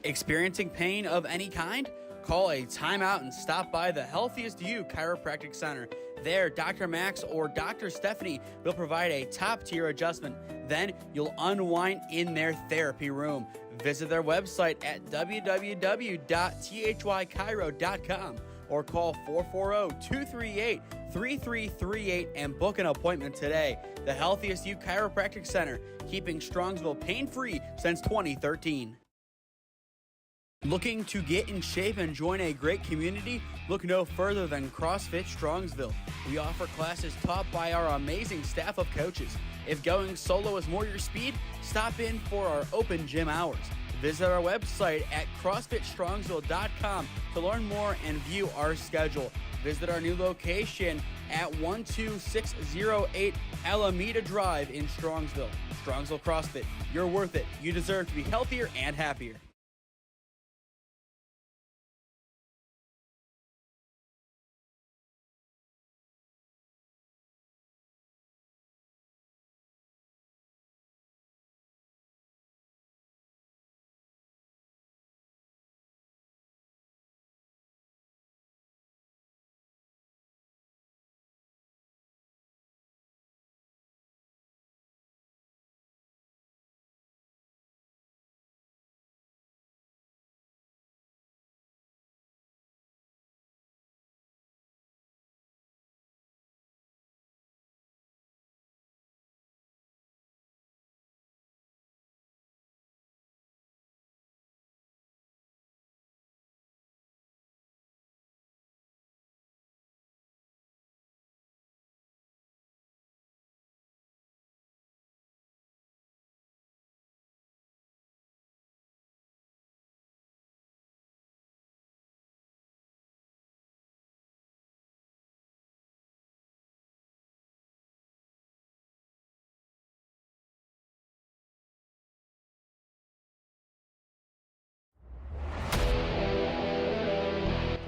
Experiencing pain of any kind? Call a timeout and stop by the Healthiest You Chiropractic Center. There, Dr. Max or Dr. Stephanie will provide a top-tier adjustment. Then you'll unwind in their therapy room. Visit their website at www.thychiro.com or call 440-238-3338 and book an appointment today. The Healthiest You Chiropractic Center, keeping Strongsville pain-free since 2013. Looking to get in shape and join a great community? Look no further than CrossFit Strongsville. We offer classes taught by our amazing staff of coaches. If going solo is more your speed, stop in for our open gym hours. Visit our website at CrossFitStrongsville.com to learn more and view our schedule. Visit our new location at 12608 Alameda Drive in Strongsville. Strongsville CrossFit, you're worth it. You deserve to be healthier and happier.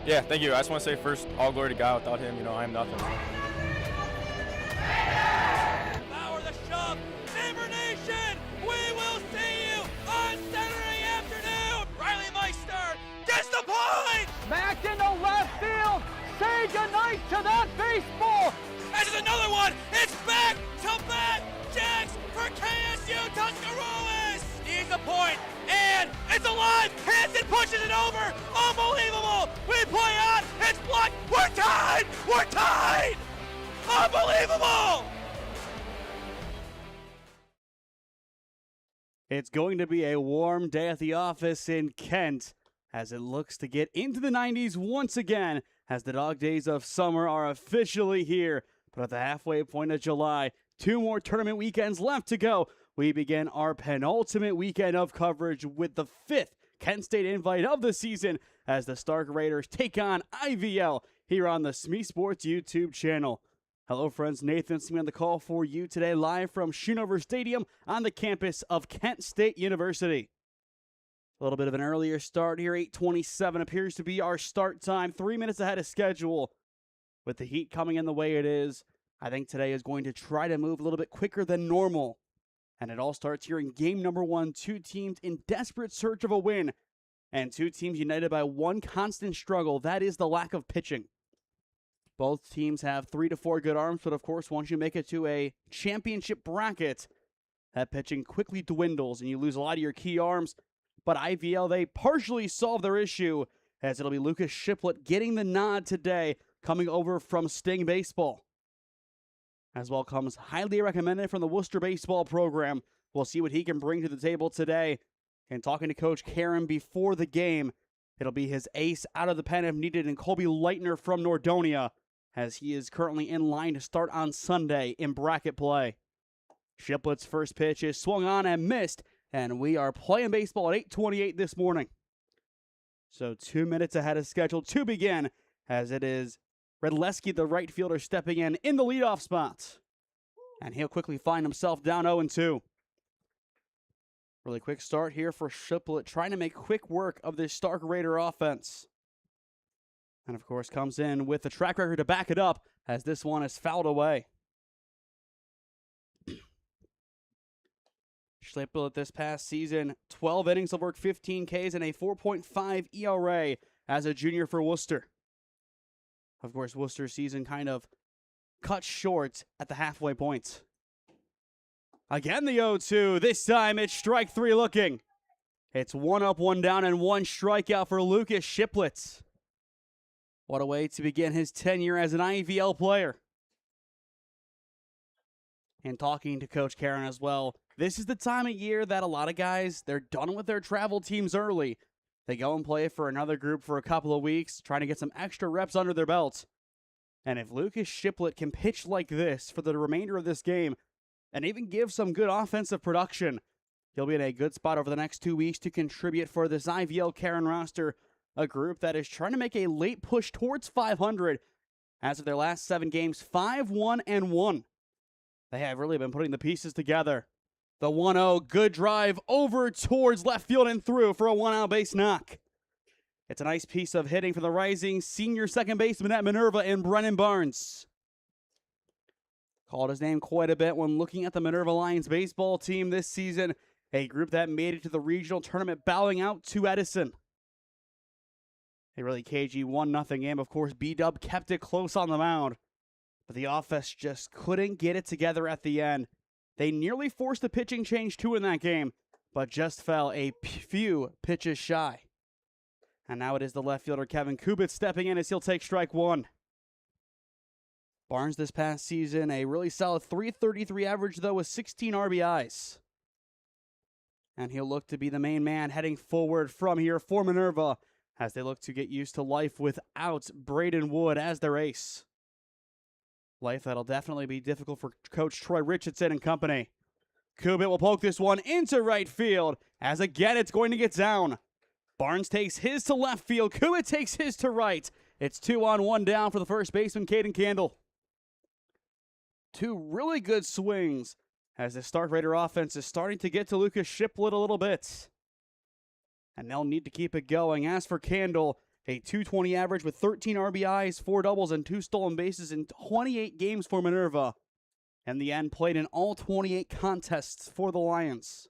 Yeah, thank you. I just want to say first, all glory to God. Without him, I am nothing. Power the shove. Neighbor Nation, we will see you on Saturday afternoon. Riley Meister gets the point. Smacked into left field. Say goodnight to that baseball. This is another one. It's back to back Jacks for KSU Tuscarawas. Needs a point, and it's alive. Hanson pushes it over. Unbelievable. We play on. It's blocked. We're tied. We're tied. Unbelievable. It's going to be a warm day at the office in Kent as it looks to get into the 90s once again as the dog days of summer are officially here. But at the halfway point of July, 2 more tournament weekends left to go. We begin our penultimate weekend of coverage with the 5th Kent State invite of the season as the Stark Raiders take on IVL here on the SmeeSports YouTube channel. Hello friends, Nathan Smee on the call for you today live from Schoonover Stadium on the campus of Kent State University. A little bit of an earlier start here, 8:27 appears to be our start time, 3 minutes ahead of schedule. With the heat coming in the way it is, I think today is going to try to move a little bit quicker than normal. And it all starts here in game number 1, 2 teams in desperate search of a win, and 2 teams united by one constant struggle, that is the lack of pitching. Both teams have 3 to 4 good arms, but of course, once you make it to a championship bracket, that pitching quickly dwindles and you lose a lot of your key arms. But IVL, they partially solve their issue, as it'll be Lucas Shiplet getting the nod today, coming over from Sting Baseball. As well comes highly recommended from the Worcester Baseball program. We'll see what he can bring to the table today. And talking to Coach Kehrin before the game, it'll be his ace out of the pen if needed in Colby Leitner from Nordonia, as he is currently in line to start on Sunday in bracket play. Shiplet's first pitch is swung on and missed, and we are playing baseball at 8:28 this morning. So 2 minutes ahead of schedule to begin, as it is Redleski, the right fielder, stepping in the leadoff spot. And he'll quickly find himself down 0-2. Really quick start here for Shiplet, trying to make quick work of this Stark Raider offense. And of course comes in with the track record to back it up, as this one is fouled away. Shiplet this past season, 12 innings of work, 15 Ks, and a 4.5 ERA as a junior for Worcester. Of course, Worcester's season kind of cut short at the halfway point. Again, the 0-2. This time it's strike three looking. It's 1 up, 1 down, and 1 strikeout for Lucas Shiplet. What a way to begin his tenure as an IVL player. And talking to Coach Kehrin as well, this is the time of year that a lot of guys, they're done with their travel teams early. They go and play for another group for a couple of weeks, trying to get some extra reps under their belt. And if Lucas Shiplet can pitch like this for the remainder of this game, and even give some good offensive production, he'll be in a good spot over the next 2 weeks to contribute for this IVL Kehrin roster, a group that is trying to make a late push towards 500. As of their last 7 games, 5-1-1. They have really been putting the pieces together. The 1-0, good drive over towards left field and through for a 1-out base knock. It's a nice piece of hitting for the rising senior second baseman at Minerva in Brennan Barnes. Called his name quite a bit when looking at the Minerva Lions baseball team this season, a group that made it to the regional tournament bowing out to Edison. A really cagey 1-0 game. Of course, B-Dub kept it close on the mound, but the offense just couldn't get it together at the end. They nearly forced a pitching change too in that game, but just fell a few pitches shy. And now it is the left fielder Kevin Kubitz stepping in as he'll take strike 1. Barnes this past season, a really solid .333 average, though, with 16 RBIs. And he'll look to be the main man heading forward from here for Minerva as they look to get used to life without Braden Wood as their ace. Life that'll definitely be difficult for Coach Troy Richardson and company. Kubit will poke this one into right field as again it's going to get down. Barnes takes his to left field. Kubit takes his to right. It's 2 on, 1 down for the first baseman, Caden Candle. 2 really good swings as the Stark Raider offense is starting to get to Lucas Shiplet a little bit. And they'll need to keep it going. As for Candle, a .220 average with 13 RBIs, 4 doubles, and 2 stolen bases in 28 games for Minerva. In the end, played in all 28 contests for the Lions.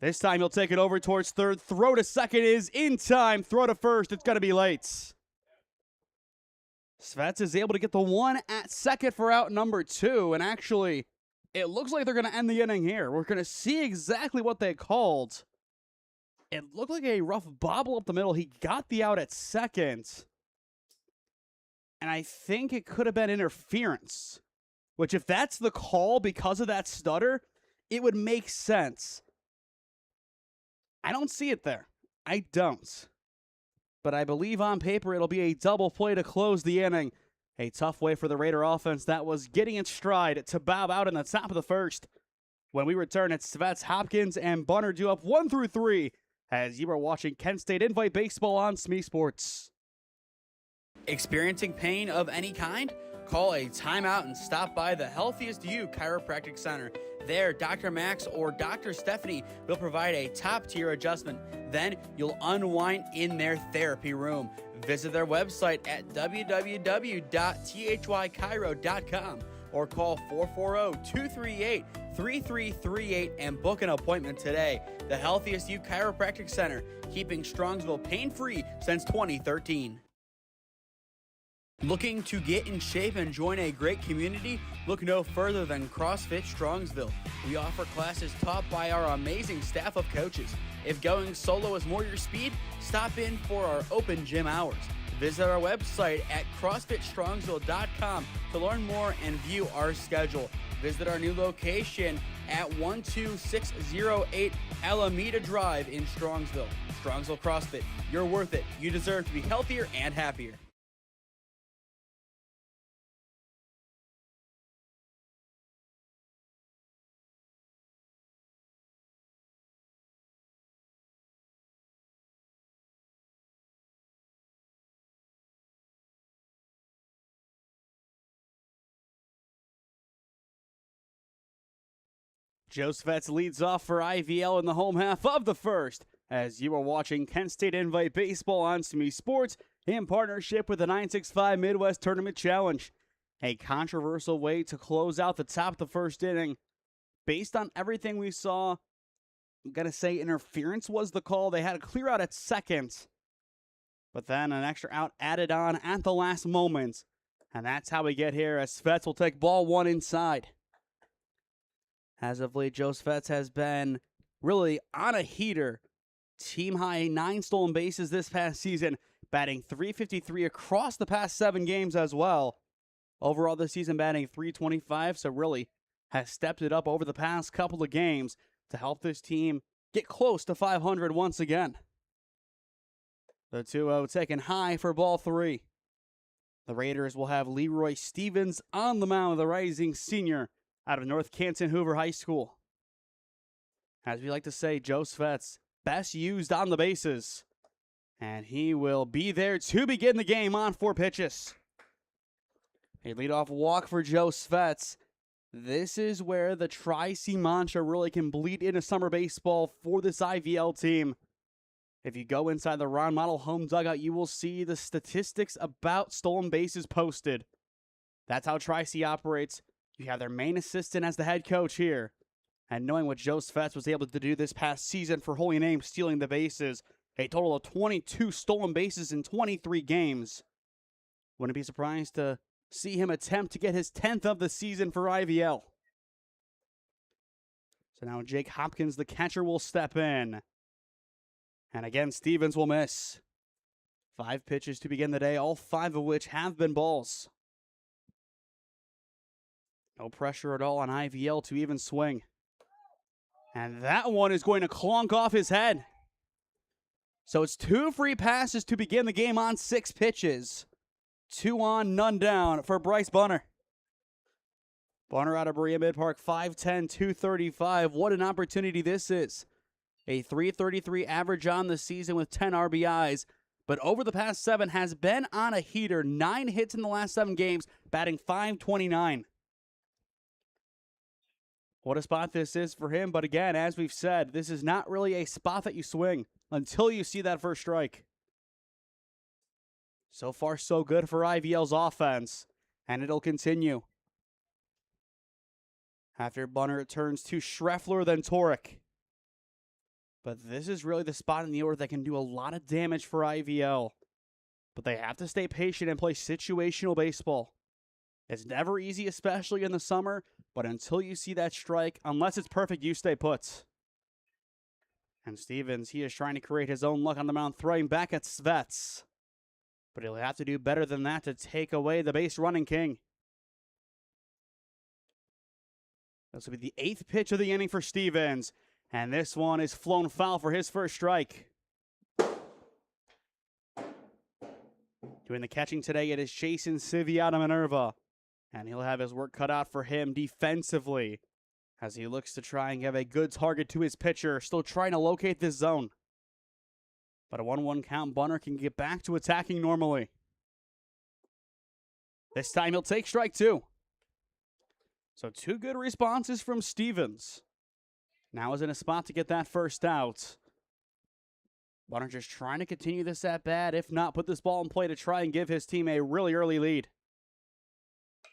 This time he'll take it over towards third. Throw to second is in time. Throw to first. It's going to be late. Svets is able to get the 1 at second for out number 2. And actually, it looks like they're going to end the inning here. We're going to see exactly what they called. It looked like a rough bobble up the middle. He got the out at second. And I think it could have been interference. Which, if that's the call because of that stutter, it would make sense. I don't see it there. I don't. But I believe on paper it'll be a double play to close the inning. A tough way for the Raider offense that was getting its stride to bow out in the top of the first. When we return, it's Svets, Hopkins, and Bunner due up 1 through 3 as you are watching Kent State Invite Baseball on SmeeSports. Experiencing pain of any kind? Call a timeout and stop by the Healthiest You Chiropractic Center. There, Dr. Max or Dr. Stephanie will provide a top-tier adjustment. Then you'll unwind in their therapy room. Visit their website at www.thychiro.com or call 440-238-3338 and book an appointment today. The Healthiest You Chiropractic Center, keeping Strongsville pain-free since 2013. Looking to get in shape and join a great community? Look no further than CrossFit Strongsville. We offer classes taught by our amazing staff of coaches. If going solo is more your speed, stop in for our open gym hours. Visit our website at CrossFitStrongsville.com to learn more and view our schedule. Visit our new location at 12608 Alameda Drive in Strongsville. Strongsville CrossFit, you're worth it. You deserve to be healthier and happier. Joe Svets leads off for IVL in the home half of the first, as you are watching Kent State Invite Baseball on SmeeSports in partnership with the 965 Midwest Tournament Challenge. A controversial way to close out the top of the first inning, based on everything we saw, I'm going to say interference was the call. They had a clear out at second, but then an extra out added on at the last moment. And that's how we get here as Svets will take ball one inside. As of late, Joe Svets has been really on a heater. Team high 9 stolen bases this past season, batting .353 across the past 7 games as well. Overall this season batting .325, so really has stepped it up over the past couple of games to help this team get close to 500 once again. The 2-0 taken high for ball 3. The Raiders will have Leroy Stevens on the mound, the rising senior out of North Canton Hoover High School. As we like to say, Joe Svets, best used on the bases. And he will be there to begin the game on 4 pitches. A leadoff walk for Joe Svets. This is where the Tri-C mantra really can bleed into summer baseball for this IVL team. If you go inside the Ron Model home dugout, you will see the statistics about stolen bases posted. That's how Tri-C operates. You have their main assistant as the head coach here. And knowing what Joe Svets was able to do this past season for Holy Name, stealing the bases, a total of 22 stolen bases in 23 games. Wouldn't be surprised to see him attempt to get his 10th of the season for IVL. So now Jake Hopkins, the catcher, will step in. And again, Stevens will miss. 5 pitches to begin the day, all 5 of which have been balls. No pressure at all on IVL to even swing. And that one is going to clunk off his head. So it's 2 free passes to begin the game on 6 pitches. 2 on, none down for Bryce Bunner. Bunner out of Berea Mid-Park, 5'10", 235. What an opportunity this is. A .333 average on the season with 10 RBIs. But over the past 7 has been on a heater. 9 hits in the last 7 games, batting .529. What a spot this is for him. But again, as we've said, this is not really a spot that you swing until you see that first strike. So far, so good for IVL's offense. And it'll continue. After Bunner, it turns to Schreffler, then Torek. But this is really the spot in the order that can do a lot of damage for IVL. But they have to stay patient and play situational baseball. It's never easy, especially in the summer. But until you see that strike, unless it's perfect, you stay put. And Stevens, he is trying to create his own luck on the mound, throwing back at Svets. But he'll have to do better than that to take away the base running king. This will be the 8th pitch of the inning for Stevens. And this one is flown foul for his first strike. Doing the catching today, it is Jason Civi out of Minerva. And he'll have his work cut out for him defensively as he looks to try and give a good target to his pitcher, still trying to locate this zone. But a 1-1 count, Bunner can get back to attacking normally. This time he'll take strike 2. So 2 good responses from Stevens. Now is in a spot to get that first out. Bunner just trying to continue this at bat, if not put this ball in play to try and give his team a really early lead.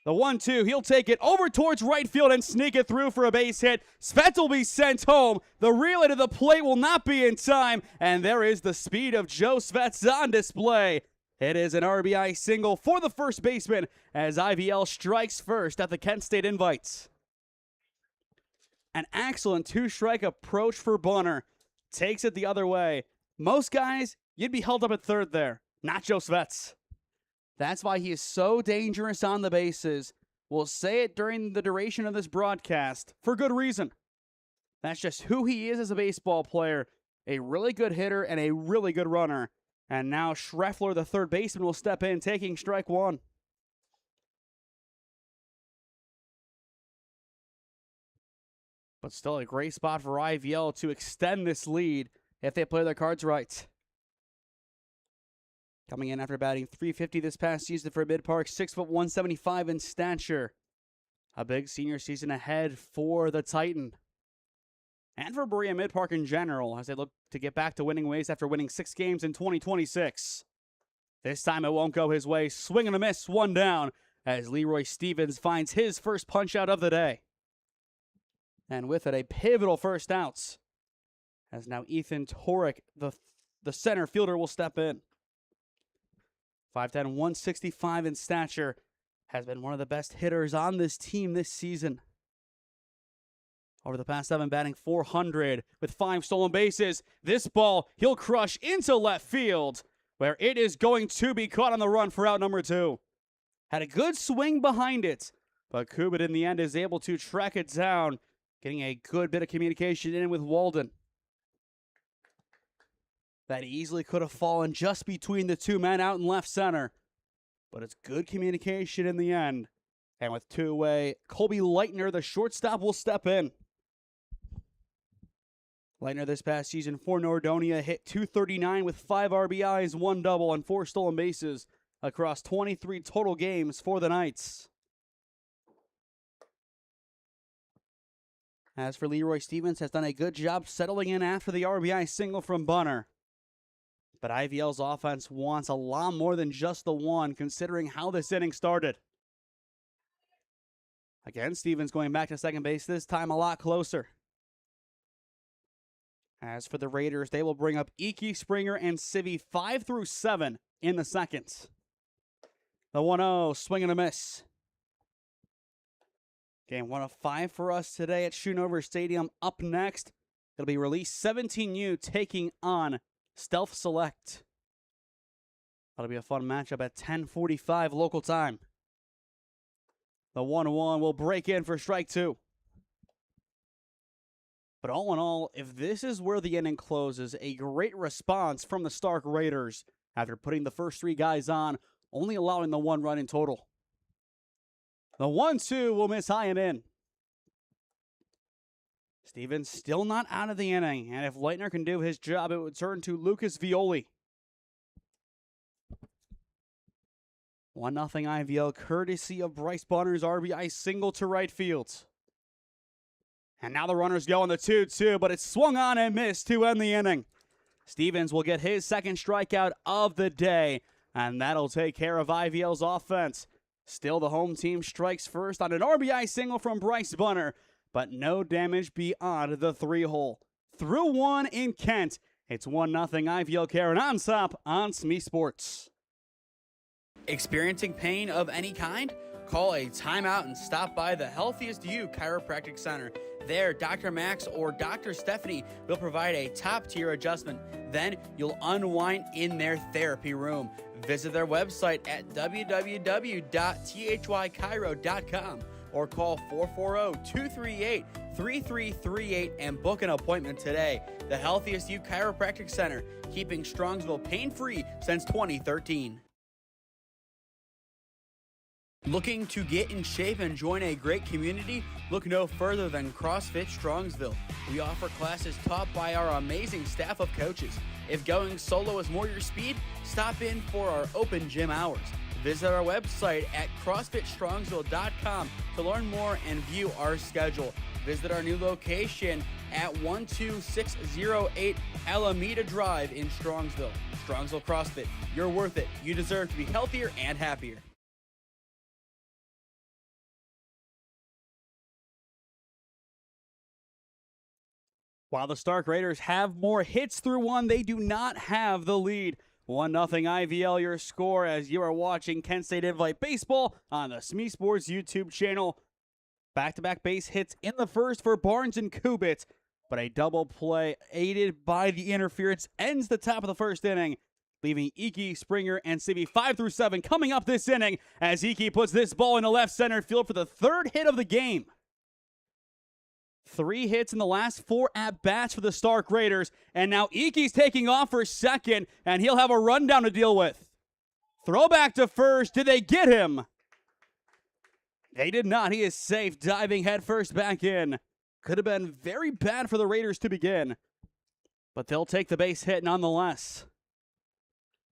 The 1-2, he'll take it over towards right field and sneak it through for a base hit. Svets will be sent home. The relay to the plate will not be in time. And there is the speed of Joe Svets on display. It is an RBI single for the first baseman as IVL strikes first at the Kent State Invites. An excellent 2-strike approach for Bunner. Takes it the other way. Most guys, you'd be held up at third there. Not Joe Svets. That's why he is so dangerous on the bases. We'll say it during the duration of this broadcast, for good reason. That's just who he is as a baseball player. A really good hitter and a really good runner. And now Schreffler, the third baseman, will step in, taking strike 1. But still a great spot for IVL to extend this lead if they play their cards right. Coming in after batting .350 this past season for Mid-Park, 6'1", 175 in stature. A big senior season ahead for the Titan. And for Berea Mid-Park in general, as they look to get back to winning ways after winning 6 games in 2026. This time it won't go his way. Swing and a miss, 1 down, as Leroy Stevens finds his first punch out of the day. And with it, a pivotal first outs. As now Ethan Torek, the center fielder, will step in. 5'10", 165 in stature. Has been one of the best hitters on this team this season. Over the past 7, batting .400 with 5 stolen bases. This ball he'll crush into left field, where it is going to be caught on the run for out number 2. Had a good swing behind it, but Kubit in the end is able to track it down, getting a good bit of communication in with Walden. That easily could have fallen just between the 2 men out in left center, but it's good communication in the end. And with 2 away, Colby Leitner, the shortstop, will step in. Leitner this past season for Nordonia hit .239 with 5 RBIs, 1 double, and 4 stolen bases across 23 total games for the Knights. As for Leroy Stevens, has done a good job settling in after the RBI single from Bunner. But IVL's offense wants a lot more than just the one, considering how this inning started. Again, Stevens going back to second base, this time a lot closer. As for the Raiders, they will bring up Iki, Springer, and Civi 5 through 7 in the second. The 1-0, swing and a miss. Game 1 of 5 for us today at Schoonover Stadium. Up next, it'll be Release 17U taking on Stealth Select. That'll be a fun matchup at 10:45 local time. The 1-1 will break in for strike 2. But all in all, if this is where the inning closes, a great response from the Stark Raiders after putting the first 3 guys on, only allowing the 1 run in total. The 1-2 will miss high and in. Stevens still not out of the inning, and if Leitner can do his job, it would turn to Lucas Violi. 1-0 IVL, courtesy of Bryce Bunner's RBI single to right field. And now the runners go on the 2-2, but it's swung on and missed to end the inning. Stevens will get his second strikeout of the day, and that'll take care of IVL's offense. Still, the home team strikes first on an RBI single from Bryce Bunner, but no damage beyond the 3-hole. Through 1 in Kent, it's 1-0 IVL Kehrin on top on SmeeSports. Experiencing pain of any kind? Call a timeout and stop by the Healthiest You Chiropractic Center. There, Dr. Max or Dr. Stephanie will provide a top-tier adjustment. Then you'll unwind in their therapy room. Visit their website at www.thychiro.com or call 440-238-3338 and book an appointment today. The Healthiest You Chiropractic Center, keeping Strongsville pain-free since 2013. Looking to get in shape and join a great community? Look no further than CrossFit Strongsville. We offer classes taught by our amazing staff of coaches. If going solo is more your speed, stop in for our open gym hours. Visit our website at CrossFitStrongsville.com to learn more and view our schedule. Visit our new location at 12608 Alameda Drive in Strongsville. Strongsville CrossFit, you're worth it. You deserve to be healthier and happier. While the Stark Raiders have more hits through 1, they do not have the lead. 1-0 IVL your score as you are watching Kent State Invite Baseball on the SmeeSports YouTube channel. Back-to-back base hits in the first for Barnes and Kubit, but a double play aided by the interference ends the top of the first inning, leaving Iki, Springer, and Civi 5 through 7 coming up this inning as Iki puts this ball into left center field for the 3rd hit of the game. 3 hits in the last 4 at-bats for the Stark Raiders, and now Iki's taking off for second, and he'll have a rundown to deal with. Throw back to first. Did they get him? They did not. He is safe, diving headfirst back in. Could have been very bad for the Raiders to begin, but they'll take the base hit nonetheless.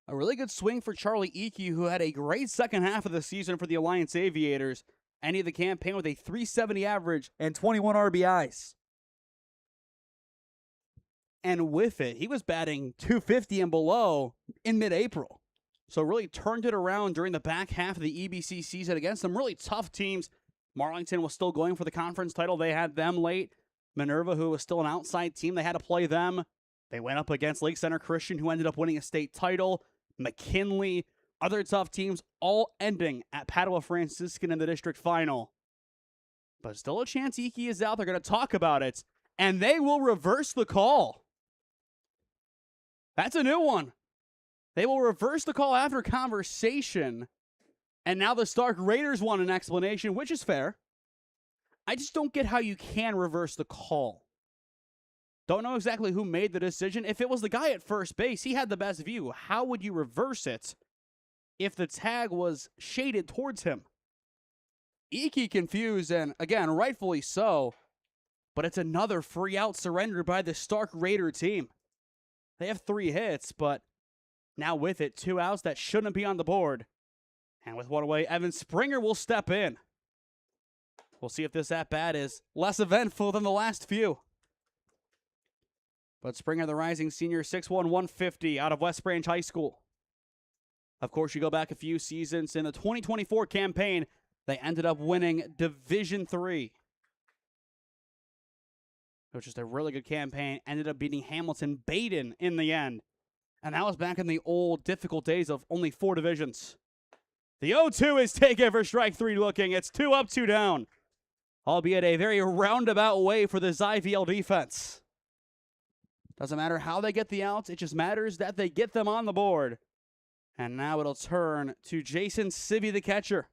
A really good swing for Charlie Iki, who had a great second half of the season for the Alliance Aviators. Ending the campaign with a .370 average and 21 RBIs. And with it, he was batting .250 and below in mid-April. So really turned it around during the back half of the EBC season against some really tough teams. Marlington was still going for the conference title. They had them late. Minerva, who was still an outside team, they had to play them. They went up against Lake Center Christian, who ended up winning a state title. McKinley, other tough teams, all ending at Padua Franciscan in the district final. But still a chance Iki is out. They're going to talk about it, and they will reverse the call. That's a new one. They will reverse the call after conversation, and now the Stark Raiders want an explanation, which is fair. I just don't get how you can reverse the call. Don't know exactly who made the decision. If it was the guy at first base, he had the best view. How would you reverse it if the tag was shaded towards him? Iki confused, and again, rightfully so, but it's another free out surrender by the Stark Raider team. They have 3 hits, but now with it, 2 outs that shouldn't be on the board. And with one away, Evan Springer will step in. We'll see if this at-bat is less eventful than the last few. But Springer, the rising senior, 6'1", 150 out of West Branch High School. Of course, you go back a few seasons in the 2024 campaign, they ended up winning Division III. It was just a really good campaign. Ended up beating Hamilton Baden in the end. And that was back in the old, difficult days of only 4 divisions. The 0-2 is taken for strike 3 looking. It's 2 up, 2 down. Albeit a very roundabout way for this IVL defense. Doesn't matter how they get the outs. It just matters that they get them on the board. And now it'll turn to Jason Sivvy, the catcher.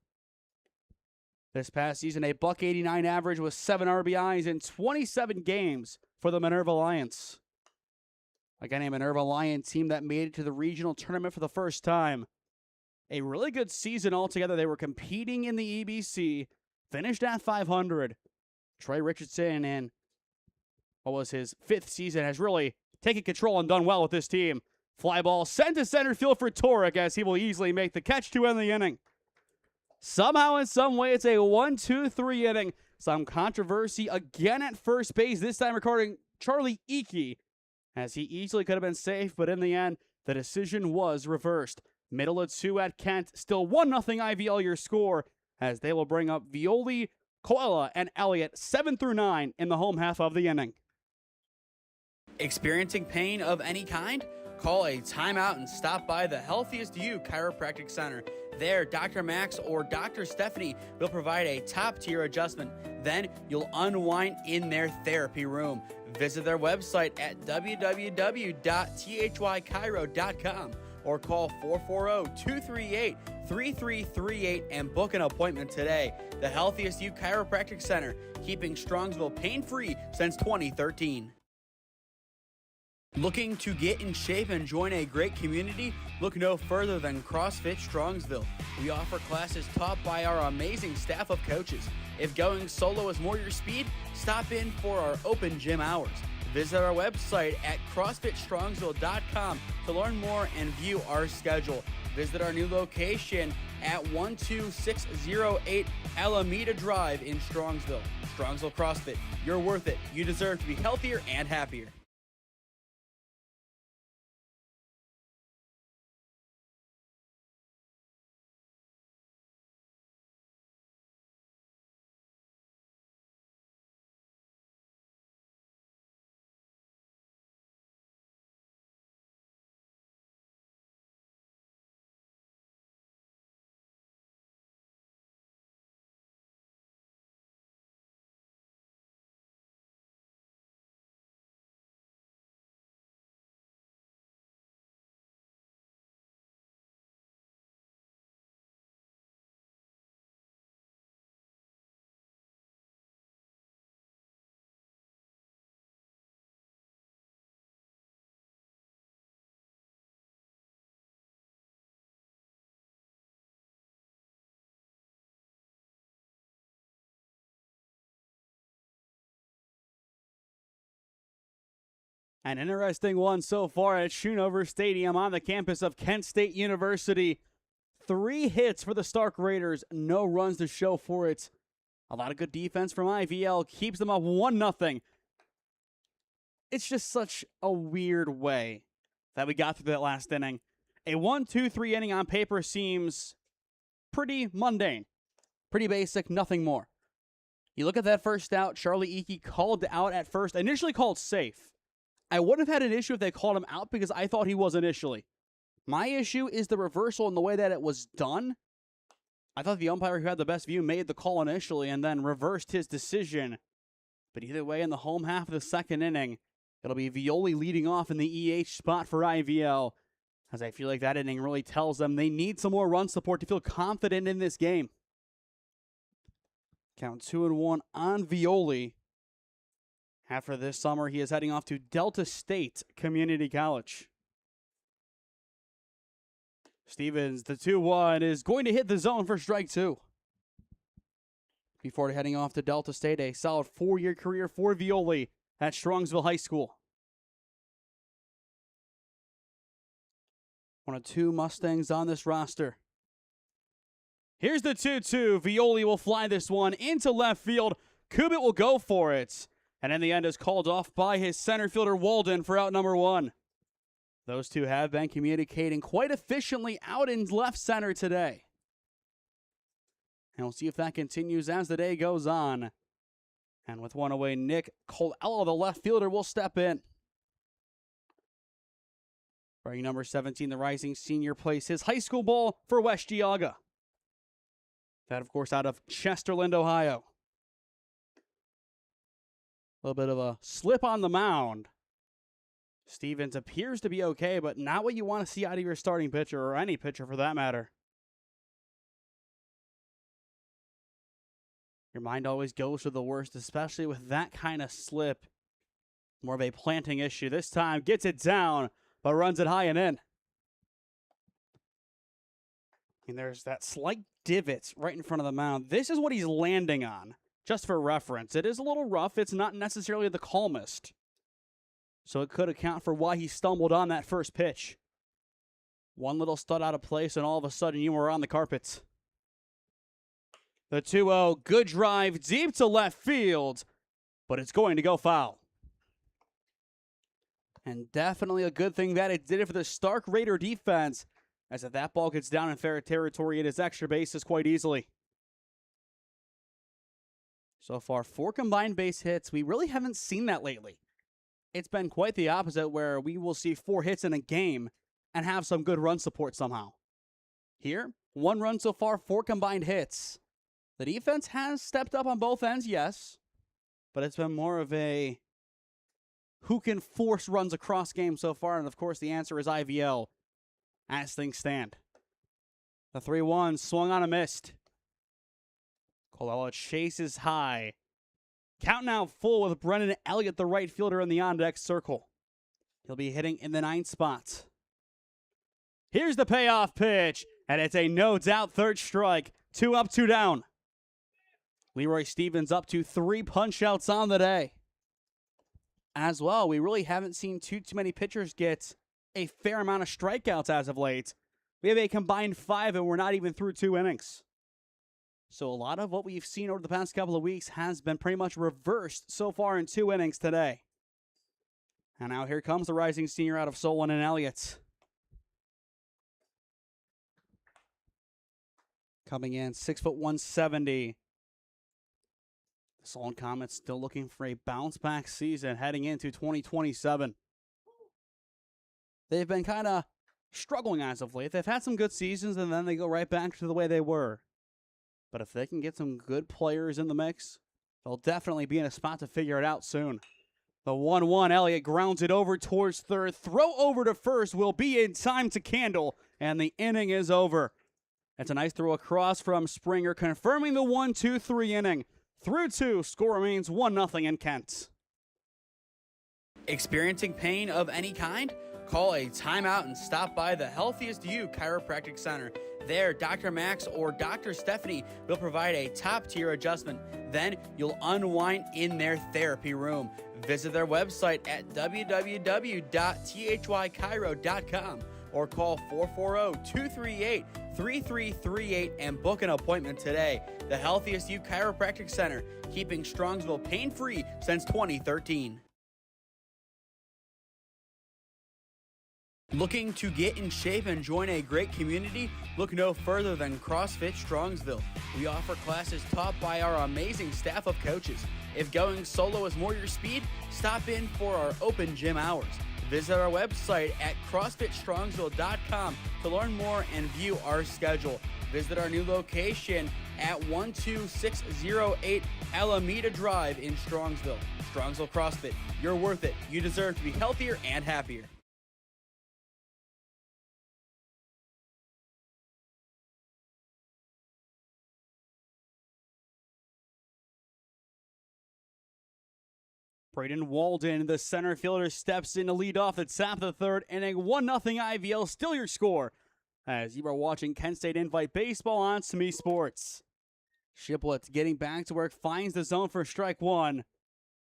This past season, a .189 average with 7 RBIs in 27 games for the Minerva Lions. Again, a Minerva Lion team that made it to the regional tournament for the first time. A really good season altogether. They were competing in the EBC, finished at 500. Troy Richardson, in what was his 5th season, has really taken control and done well with this team. Fly ball sent to center field for Torek, as he will easily make the catch to end the inning. Somehow, in some way, it's a 1-2-3 inning. Some controversy again at first base, this time recording Charlie Iki, as he easily could have been safe, but in the end, the decision was reversed. Middle of 2 at Kent, still 1-0 IVL your score, as they will bring up Violi, Koala, and Elliott 7 through 9 in the home half of the inning. Experiencing pain of any kind? Call a timeout and stop by the Healthiest You Chiropractic Center. There, Dr. Max or Dr. Stephanie will provide a top-tier adjustment. Then you'll unwind in their therapy room. Visit their website at www.thychiro.com or call 440-238-3338 and book an appointment today. The Healthiest You Chiropractic Center, keeping Strongsville pain-free since 2013. Looking to get in shape and join a great community? Look no further than CrossFit Strongsville. We offer classes taught by our amazing staff of coaches. If going solo is more your speed, stop in for our open gym hours. Visit our website at CrossFitStrongsville.com to learn more and view our schedule. Visit our new location at 12608 Alameda Drive in Strongsville. Strongsville CrossFit, you're worth it. You deserve to be healthier and happier. An interesting one so far at Schoonover Stadium on the campus of Kent State University. 3 hits for the Stark Raiders, no runs to show for it. A lot of good defense from IVL keeps them up 1-0. It's just such a weird way that we got through that last inning. A 1-2-3 inning on paper seems pretty mundane, pretty basic, nothing more. You look at that first out, Charlie Eakey called out at first, initially called safe. I wouldn't have had an issue if they called him out because I thought he was initially. My issue is the reversal in the way that it was done. I thought the umpire who had the best view made the call initially and then reversed his decision. But either way, in the home half of the second inning, it'll be Violi leading off in the EH spot for IVL, as I feel like that inning really tells them they need some more run support to feel confident in this game. Count 2-1 on Violi. After this summer, he is heading off to Delta State Community College. Stevens, the 2-1, is going to hit the zone for strike two. Before heading off to Delta State, a solid 4-year career for Violi at Strongsville High School. One of two Mustangs on this roster. Here's the 2-2. Violi will fly this one into left field. Kubit will go for it. And in the end is called off by his center fielder Walden for out number one. Those two have been communicating quite efficiently out in left center today. And we'll see if that continues as the day goes on. And with one away, Nick Colella, the left fielder, will step in. Wearing number 17, the rising senior, plays his high school ball for West Geauga. That, of course, out of Chesterland, Ohio. A little bit of a slip on the mound. Stevens appears to be okay, but not what you want to see out of your starting pitcher, or any pitcher for that matter. Your mind always goes to the worst, especially with that kind of slip. More of a planting issue. This time gets it down, but runs it high and in. And there's that slight divot right in front of the mound. This is what he's landing on, just for reference. It is a little rough. It's not necessarily the calmest. So it could account for why he stumbled on that first pitch. One little stud out of place, and all of a sudden you were on the carpet. The 2-0, good drive deep to left field, but it's going to go foul. And definitely a good thing that it did it for the Stark Raider defense, as if that ball gets down in fair territory, it is extra bases quite easily. So far, 4 combined base hits. We really haven't seen that lately. It's been quite the opposite, where we will see 4 hits in a game and have some good run support somehow. Here, 1 run so far, 4 combined hits. The defense has stepped up on both ends, yes, but it's been more of a who can force runs across game so far, and of course the answer is IVL as things stand. The 3-1 swung on a missed. Colella chases high. Count now full with Brennan Elliott, the right fielder, in the on-deck circle. He'll be hitting in the 9th spot. Here's the payoff pitch, and it's a no-doubt third strike. 2 up, 2 down. Leroy Stevens up to 3 punch-outs on the day. As well, we really haven't seen too many pitchers get a fair amount of strikeouts as of late. We have a combined 5, and we're not even through 2 innings. So a lot of what we've seen over the past couple of weeks has been pretty much reversed so far in 2 innings today. And now here comes the rising senior out of Solon and Elliott. Coming in 6'170". The Solon Comets still looking for a bounce-back season heading into 2027. They've been kind of struggling as of late. They've had some good seasons, and then they go right back to the way they were. But if they can get some good players in the mix, they'll definitely be in a spot to figure it out soon. The 1-1, Elliott grounds it over towards third. Throw over to first will be in time to Candle, and the inning is over. It's a nice throw across from Springer, confirming the 1-2-3 inning. Through 2, score remains 1-0 in Kent. Experiencing pain of any kind? Call a timeout and stop by the Healthiest You Chiropractic Center. There, Dr. Max or Dr. Stephanie will provide a top-tier adjustment. Then you'll unwind in their therapy room. Visit their website at www.thychiro.com or call 440-238-3338 and book an appointment today. The Healthiest You Chiropractic Center, keeping Strongsville pain-free since 2013. Looking to get in shape and join a great community? Look no further than CrossFit Strongsville. We offer classes taught by our amazing staff of coaches. If going solo is more your speed, stop in for our open gym hours. Visit our website at CrossFitStrongsville.com to learn more and view our schedule. Visit our new location at 12608 Alameda Drive in Strongsville. Strongsville CrossFit, you're worth it. You deserve to be healthier and happier. Braden Walden, the center fielder, steps in to lead off at top of the third inning. 1-0 IVL, still your score, as you are watching Kent State Invite Baseball on SmeeSports. Shiplett getting back to work, finds the zone for strike one,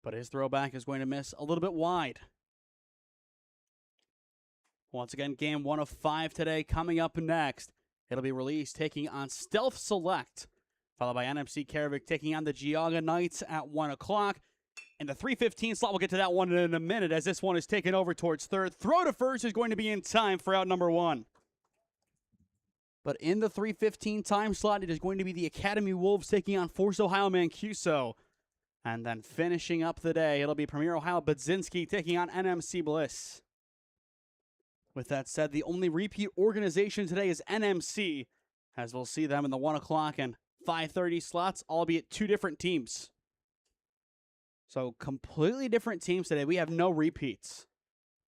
but his throwback is going to miss a little bit wide. Once again, game 1 of 5 today. Coming up next, it'll be released taking on Stealth Select, followed by NMC Kerrivic taking on the Geauga Knights at 1 o'clock. In the 3:15 slot, we'll get to that one in a minute as this one is taken over towards third. Throw to first is going to be in time for out number 1. But in the 3:15 time slot, it is going to be the Academy Wolves taking on Force Ohio Mancuso. And then finishing up the day, it'll be Premier Ohio Budzinski taking on NMC Bliss. With that said, the only repeat organization today is NMC, as we'll see them in the 1 o'clock and 5:30 slots, albeit 2 different teams. So completely different teams today. We have no repeats,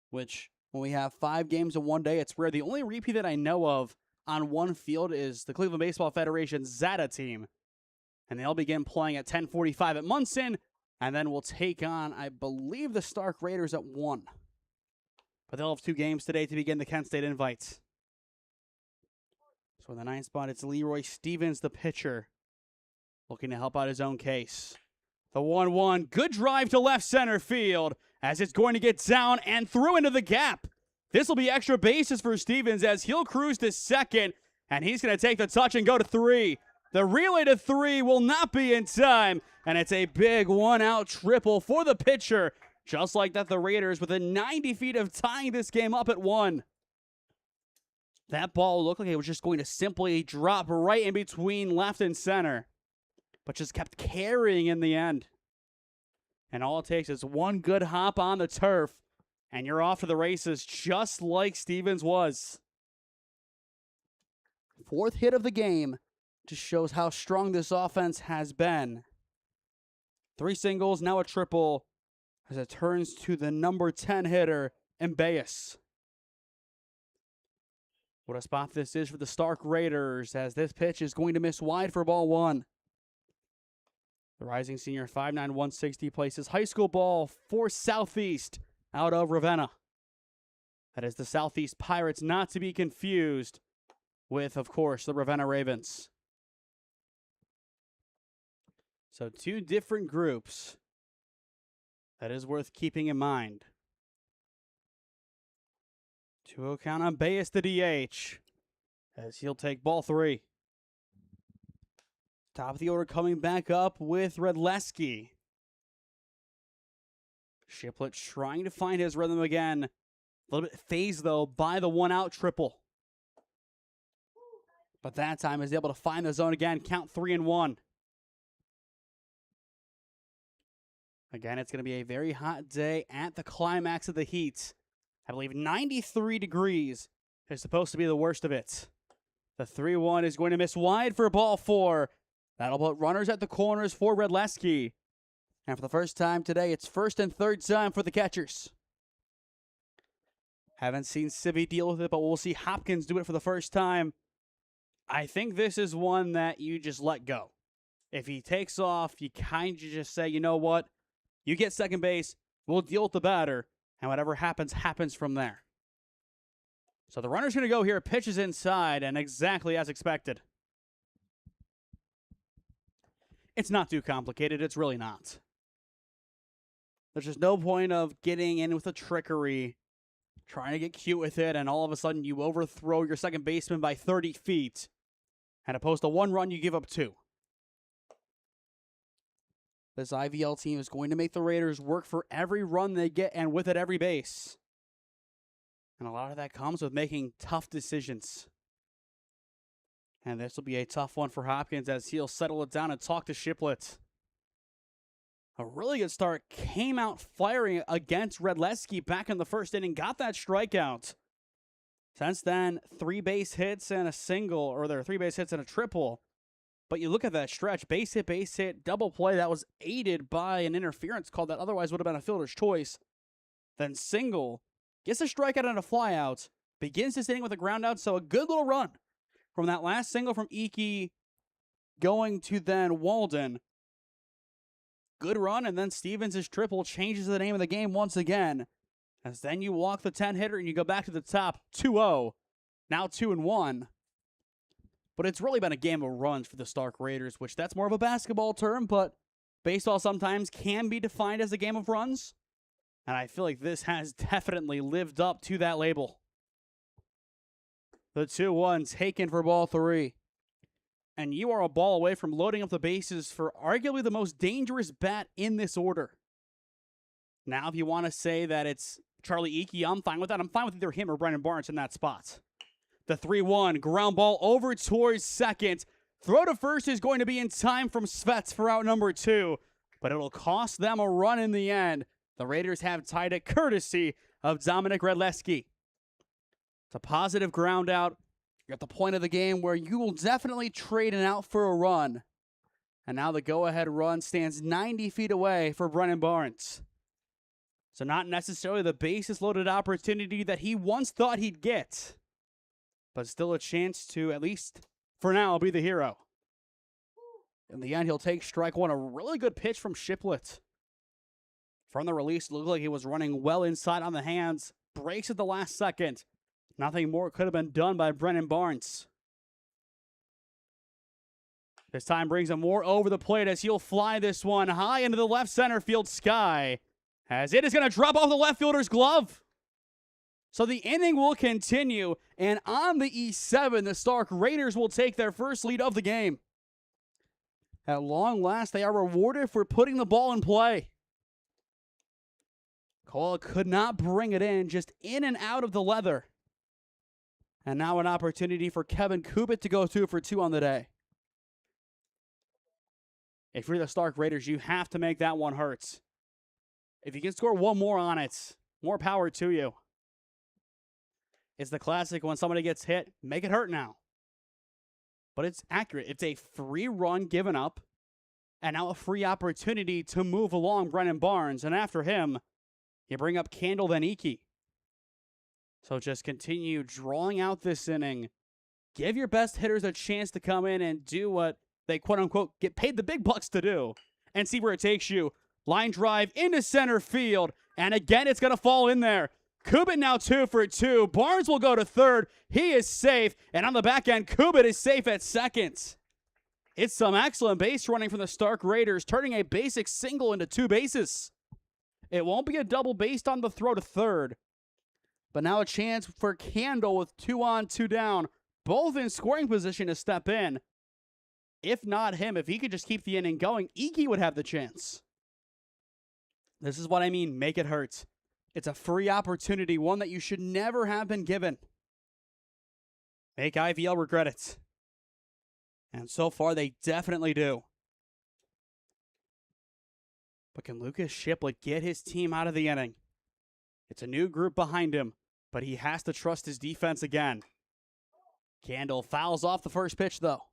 which when we have 5 games in one day, it's rare. The only repeat that I know of on one field is the Cleveland Baseball Federation Zeta team. And they'll begin playing at 10:45 at Munson, and then we'll take on, I believe, the Stark Raiders at 1. But they'll have 2 games today to begin the Kent State Invites. So in the 9th spot, it's Leroy Stevens, the pitcher, looking to help out his own case. The 1-1, good drive to left center field as it's going to get down and through into the gap. This will be extra bases for Stevens as he'll cruise to second, and he's going to take the touch and go to 3. The relay to 3 will not be in time, and it's a big 1-out triple for the pitcher. Just like that, the Raiders within 90 feet of tying this game up at 1. That ball looked like it was just going to simply drop right in between left and center, but just kept carrying in the end. And all it takes is one good hop on the turf, and you're off to the races just like Stevens was. 4th hit of the game just shows how strong this offense has been. 3 singles, now a triple, as it turns to the number 10 hitter, Embaeus. What a spot this is for the Stark Raiders, as this pitch is going to miss wide for ball 1. The rising senior, 5'9", 160, places high school ball for Southeast out of Ravenna. That is the Southeast Pirates, not to be confused with, of course, the Ravenna Ravens. So 2 different groups. That is worth keeping in mind. 2-0 count on Bayes, the DH, as he'll take ball 3. Top of the order coming back up with Redleski. Shiplett trying to find his rhythm again. A little bit phased, though, by the 1-out triple. But that time is able to find the zone again. Count 3-1. Again, it's going to be a very hot day at the climax of the heat. I believe 93 degrees is supposed to be the worst of it. The 3-1 is going to miss wide for ball 4. That'll put runners at the corners for Redleski. And for the first time today, it's 1st and 3rd time for the catchers. Haven't seen Sibby deal with it, but we'll see Hopkins do it for the first time. I think this is one that you just let go. If he takes off, you kind of just say, you know what? You get second base, we'll deal with the batter, and whatever happens, happens from there. So the runner's going to go here, pitches inside, and exactly as expected. It's not too complicated. It's really not. There's just no point of getting in with a trickery, trying to get cute with it, and all of a sudden you overthrow your second baseman by 30 feet. And opposed to 1 run, you give up 2. This IVL team is going to make the Raiders work for every run they get, and with it, every base. And a lot of that comes with making tough decisions. And this will be a tough one for Hopkins as he'll settle it down and talk to Shiplet. A really good start. Came out firing against Redleski back in the first inning. Got that strikeout. Since then, 3 base hits and a single, or there are 3 base hits and a triple. But you look at that stretch, base hit, double play. That was aided by an interference call that otherwise would have been a fielder's choice. Then single, gets a strikeout and a flyout, begins this inning with a ground out. So a good little run from that last single from Iki going to then Walden. Good run, and then Stevens' triple changes the name of the game once again. As then you walk the 10-hitter and you go back to the top, 2-0. Now 2-1. But it's really been a game of runs for the Stark Raiders, which that's more of a basketball term, but baseball sometimes can be defined as a game of runs. And I feel like this has definitely lived up to that label. The 2-1 taken for ball 3. And you are a ball away from loading up the bases for arguably the most dangerous bat in this order. Now, if you want to say that it's Charlie Iki, I'm fine with that. I'm fine with either him or Brennan Barnes in that spot. The 3-1 ground ball over towards second. Throw to first is going to be in time from Svets for out number 2. But it'll cost them a run in the end. The Raiders have tied it courtesy of Dominic Redleski. It's a positive ground out. You're at the point of the game where you will definitely trade an out for a run. And now the go-ahead run stands 90 feet away for Brennan Barnes. So not necessarily the bases-loaded opportunity that he once thought he'd get, but still a chance to, at least for now, be the hero. In the end, he'll take strike one. A really good pitch from Shiplet. From the release, looked like he was running well inside on the hands. Breaks at the last second. Nothing more could have been done by Brennan Barnes. This time brings him more over the plate as he'll fly this one high into the left center field sky, as it is going to drop off the left fielder's glove. So the inning will continue, and on the E7, the Stark Raiders will take their first lead of the game. At long last, they are rewarded for putting the ball in play. Cole could not bring it in, just in and out of the leather. And now an opportunity for Kevin Kubit to go 2 for 2 on the day. If you're the Stark Raiders, you have to make that one hurt. If you can score one more on it, more power to you. It's the classic when somebody gets hit, make it hurt now. But it's accurate. It's a free run given up, and now a free opportunity to move along Brennan Barnes. And after him, you bring up Candle, then Iki. So just continue drawing out this inning. Give your best hitters a chance to come in and do what they quote-unquote get paid the big bucks to do, and see where it takes you. Line drive into center field, and again, it's going to fall in there. Kubit now 2 for 2. Barnes will go to third. He is safe, and on the back end, Kubit is safe at second. It's some excellent base running from the Stark Raiders, turning a basic single into 2 bases. It won't be a double based on the throw to third, but now a chance for Candle with 2 on, 2 down, both in scoring position to step in. If not him, if he could just keep the inning going, Iki would have the chance. This is what I mean, make it hurt. It's a free opportunity, one that you should never have been given. Make IVL regret it. And so far, they definitely do. But can Lucas Shiplet get his team out of the inning? It's a new group behind him, but he has to trust his defense again. Candle fouls off the first pitch, though.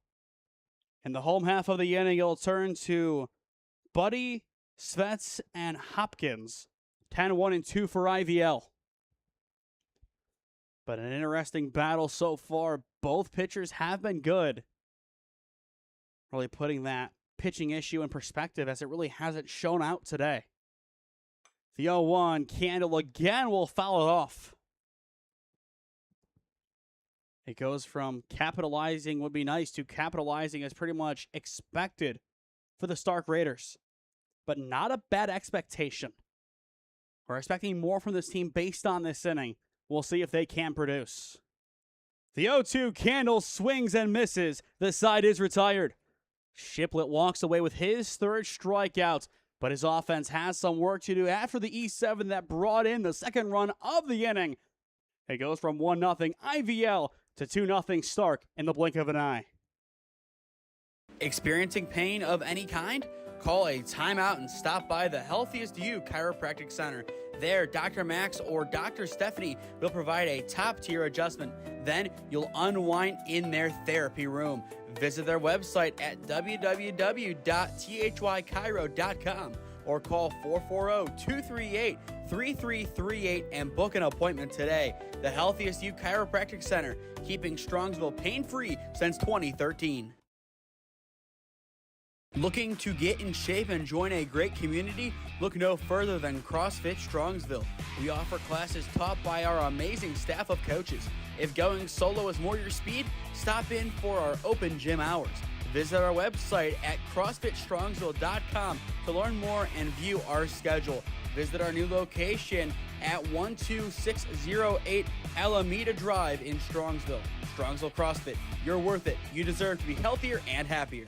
In the home half of the inning, it'll turn to Buddy, Svets, and Hopkins. 10-1 and 2 for IVL. But an interesting battle so far. Both pitchers have been good. Really putting that pitching issue in perspective, as it really hasn't shown out today. The 0-1, Candle again will foul it off. It goes from capitalizing would be nice to capitalizing as pretty much expected for the Stark Raiders. But not a bad expectation. We're expecting more from this team based on this inning. We'll see if they can produce. The 0-2, Candle swings and misses. The side is retired. Shiplet walks away with his third strikeout, but his offense has some work to do after the E7 that brought in the second run of the inning. It goes from 1-0 IVL to 2-0 Stark in the blink of an eye. Experiencing pain of any kind? Call a timeout and stop by the Healthiest You Chiropractic Center. There, Dr. Max or Dr. Stephanie will provide a top-tier adjustment. Then you'll unwind in their therapy room. Visit their website at www.thychiro.com or call 440-238-3338 and book an appointment today. The Healthiest You Chiropractic Center, keeping Strongsville pain-free since 2013. Looking to get in shape and join a great community? Look no further than CrossFit Strongsville. We offer classes taught by our amazing staff of coaches. If going solo is more your speed, stop in for our open gym hours. Visit our website at CrossFitStrongsville.com to learn more and view our schedule. Visit our new location at 12608 Alameda Drive in Strongsville. Strongsville CrossFit, you're worth it. You deserve to be healthier and happier.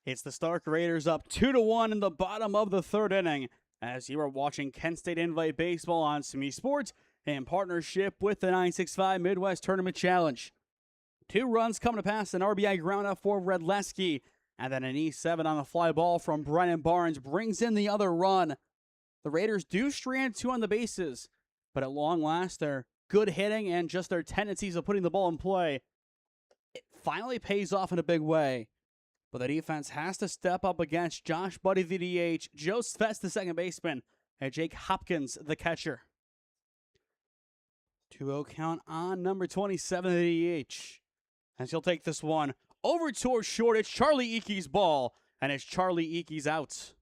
It's the Stark Raiders up 2-1 in the bottom of the third inning as you are watching Kent State Invite Baseball on SmeeSports in partnership with the 965 Midwest Tournament Challenge. 2 runs coming to pass, an RBI groundout for Redleski, and then an E7 on the fly ball from Brennan Barnes brings in the other run. The Raiders do strand 2 on the bases, but at long last, their good hitting and just their tendencies of putting the ball in play, it finally pays off in a big way. But the defense has to step up against Josh Buddy, the DH, Joe Svets, the second baseman, and Jake Hopkins, the catcher. 2-0 count on number 27, the DH. As he'll take this one over towards short. It's Charlie Eakey's ball, and it's Charlie Eakey's out.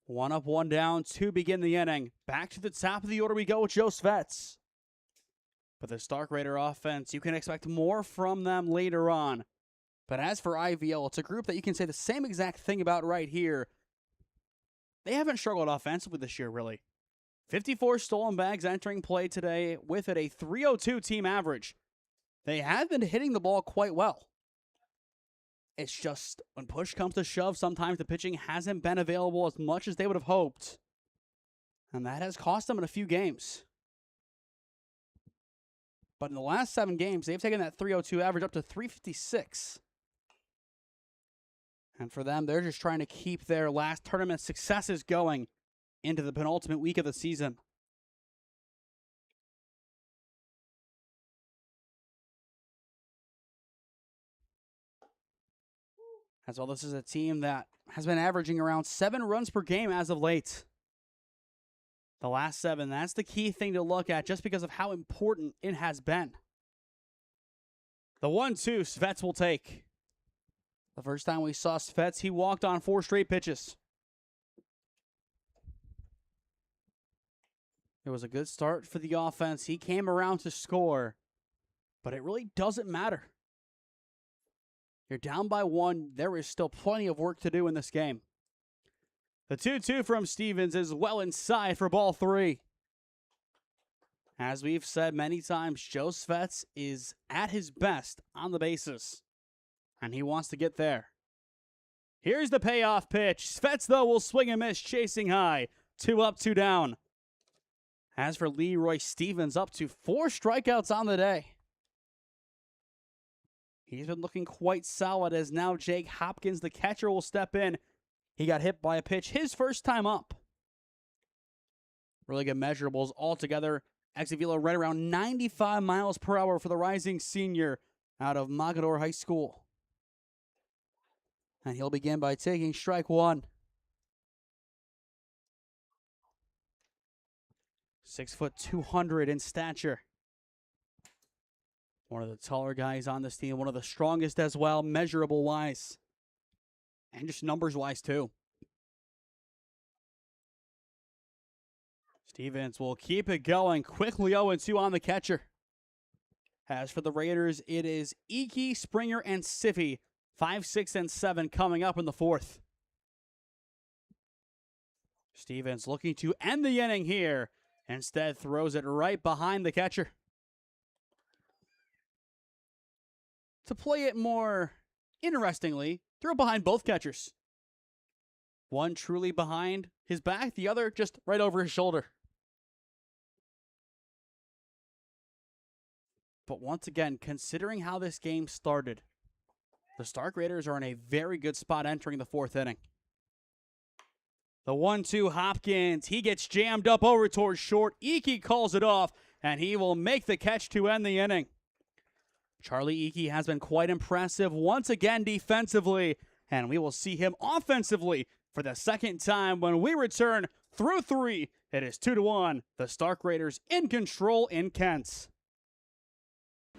1 up, 1 down to begin the inning. Back to the top of the order we go with Joe Svets. But the Stark Raider offense, you can expect more from them later on. But as for IVL, it's a group that you can say the same exact thing about right here. They haven't struggled offensively this year, really. 54 stolen bags entering play today, with it a .302 team average. They have been hitting the ball quite well. It's just, when push comes to shove, sometimes the pitching hasn't been available as much as they would have hoped. And that has cost them in a few games. But in the last 7 games, they've taken that .302 average up to .356. And for them, they're just trying to keep their last tournament successes going into the penultimate week of the season. As well, this is a team that has been averaging around 7 runs per game as of late. The last 7, that's the key thing to look at just because of how important it has been. The 1-2, Svets will take. The first time we saw Svets, he walked on 4 straight pitches. It was a good start for the offense. He came around to score, but it really doesn't matter. You're down by 1. There is still plenty of work to do in this game. The 2-2 from Stevens is well inside for ball 3. As we've said many times, Joe Svets is at his best on the bases, and he wants to get there. Here's the payoff pitch. Svets, though, will swing and miss, chasing high. 2 up, 2 down. As for Leroy Stevens, up to 4 strikeouts on the day. He's been looking quite solid as now Jake Hopkins, the catcher, will step in. He got hit by a pitch his first time up. Really good measurables altogether. Exit velo right around 95 miles per hour for the rising senior out of Mogador High School. And he'll begin by taking strike 1. 6 foot 200 in stature. One of the taller guys on this team, one of the strongest as well, measurable wise. And just numbers wise too. Stevens will keep it going. Quickly 0-2 on the catcher. As for the Raiders, it is Eakey, Springer, and Siffy 5, 6, and 7 coming up in the fourth. Stevens looking to end the inning here. Instead, throws it right behind the catcher. To play it more interestingly, throw behind both catchers. One truly behind his back, the other just right over his shoulder. But once again, considering how this game started, the Stark Raiders are in a very good spot entering the fourth inning. The 1-2 Hopkins, he gets jammed up over towards short. Iki calls it off, and he will make the catch to end the inning. Charlie Iki has been quite impressive once again defensively, and we will see him offensively for the second time when we return through 3. It is 2-1. The Stark Raiders in control in Kent.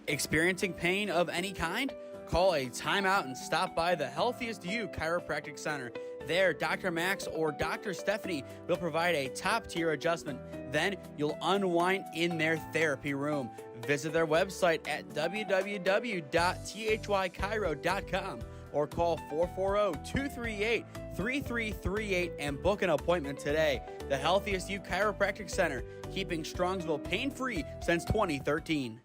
Experiencing pain of any kind? Call a timeout and stop by the Healthiest You Chiropractic Center. There, Dr. Max or Dr. Stephanie will provide a top-tier adjustment. Then you'll unwind in their therapy room. Visit their website at www.thychiro.com or call 440-238-3338 and book an appointment today. The Healthiest You Chiropractic Center, keeping Strongsville pain-free since 2013.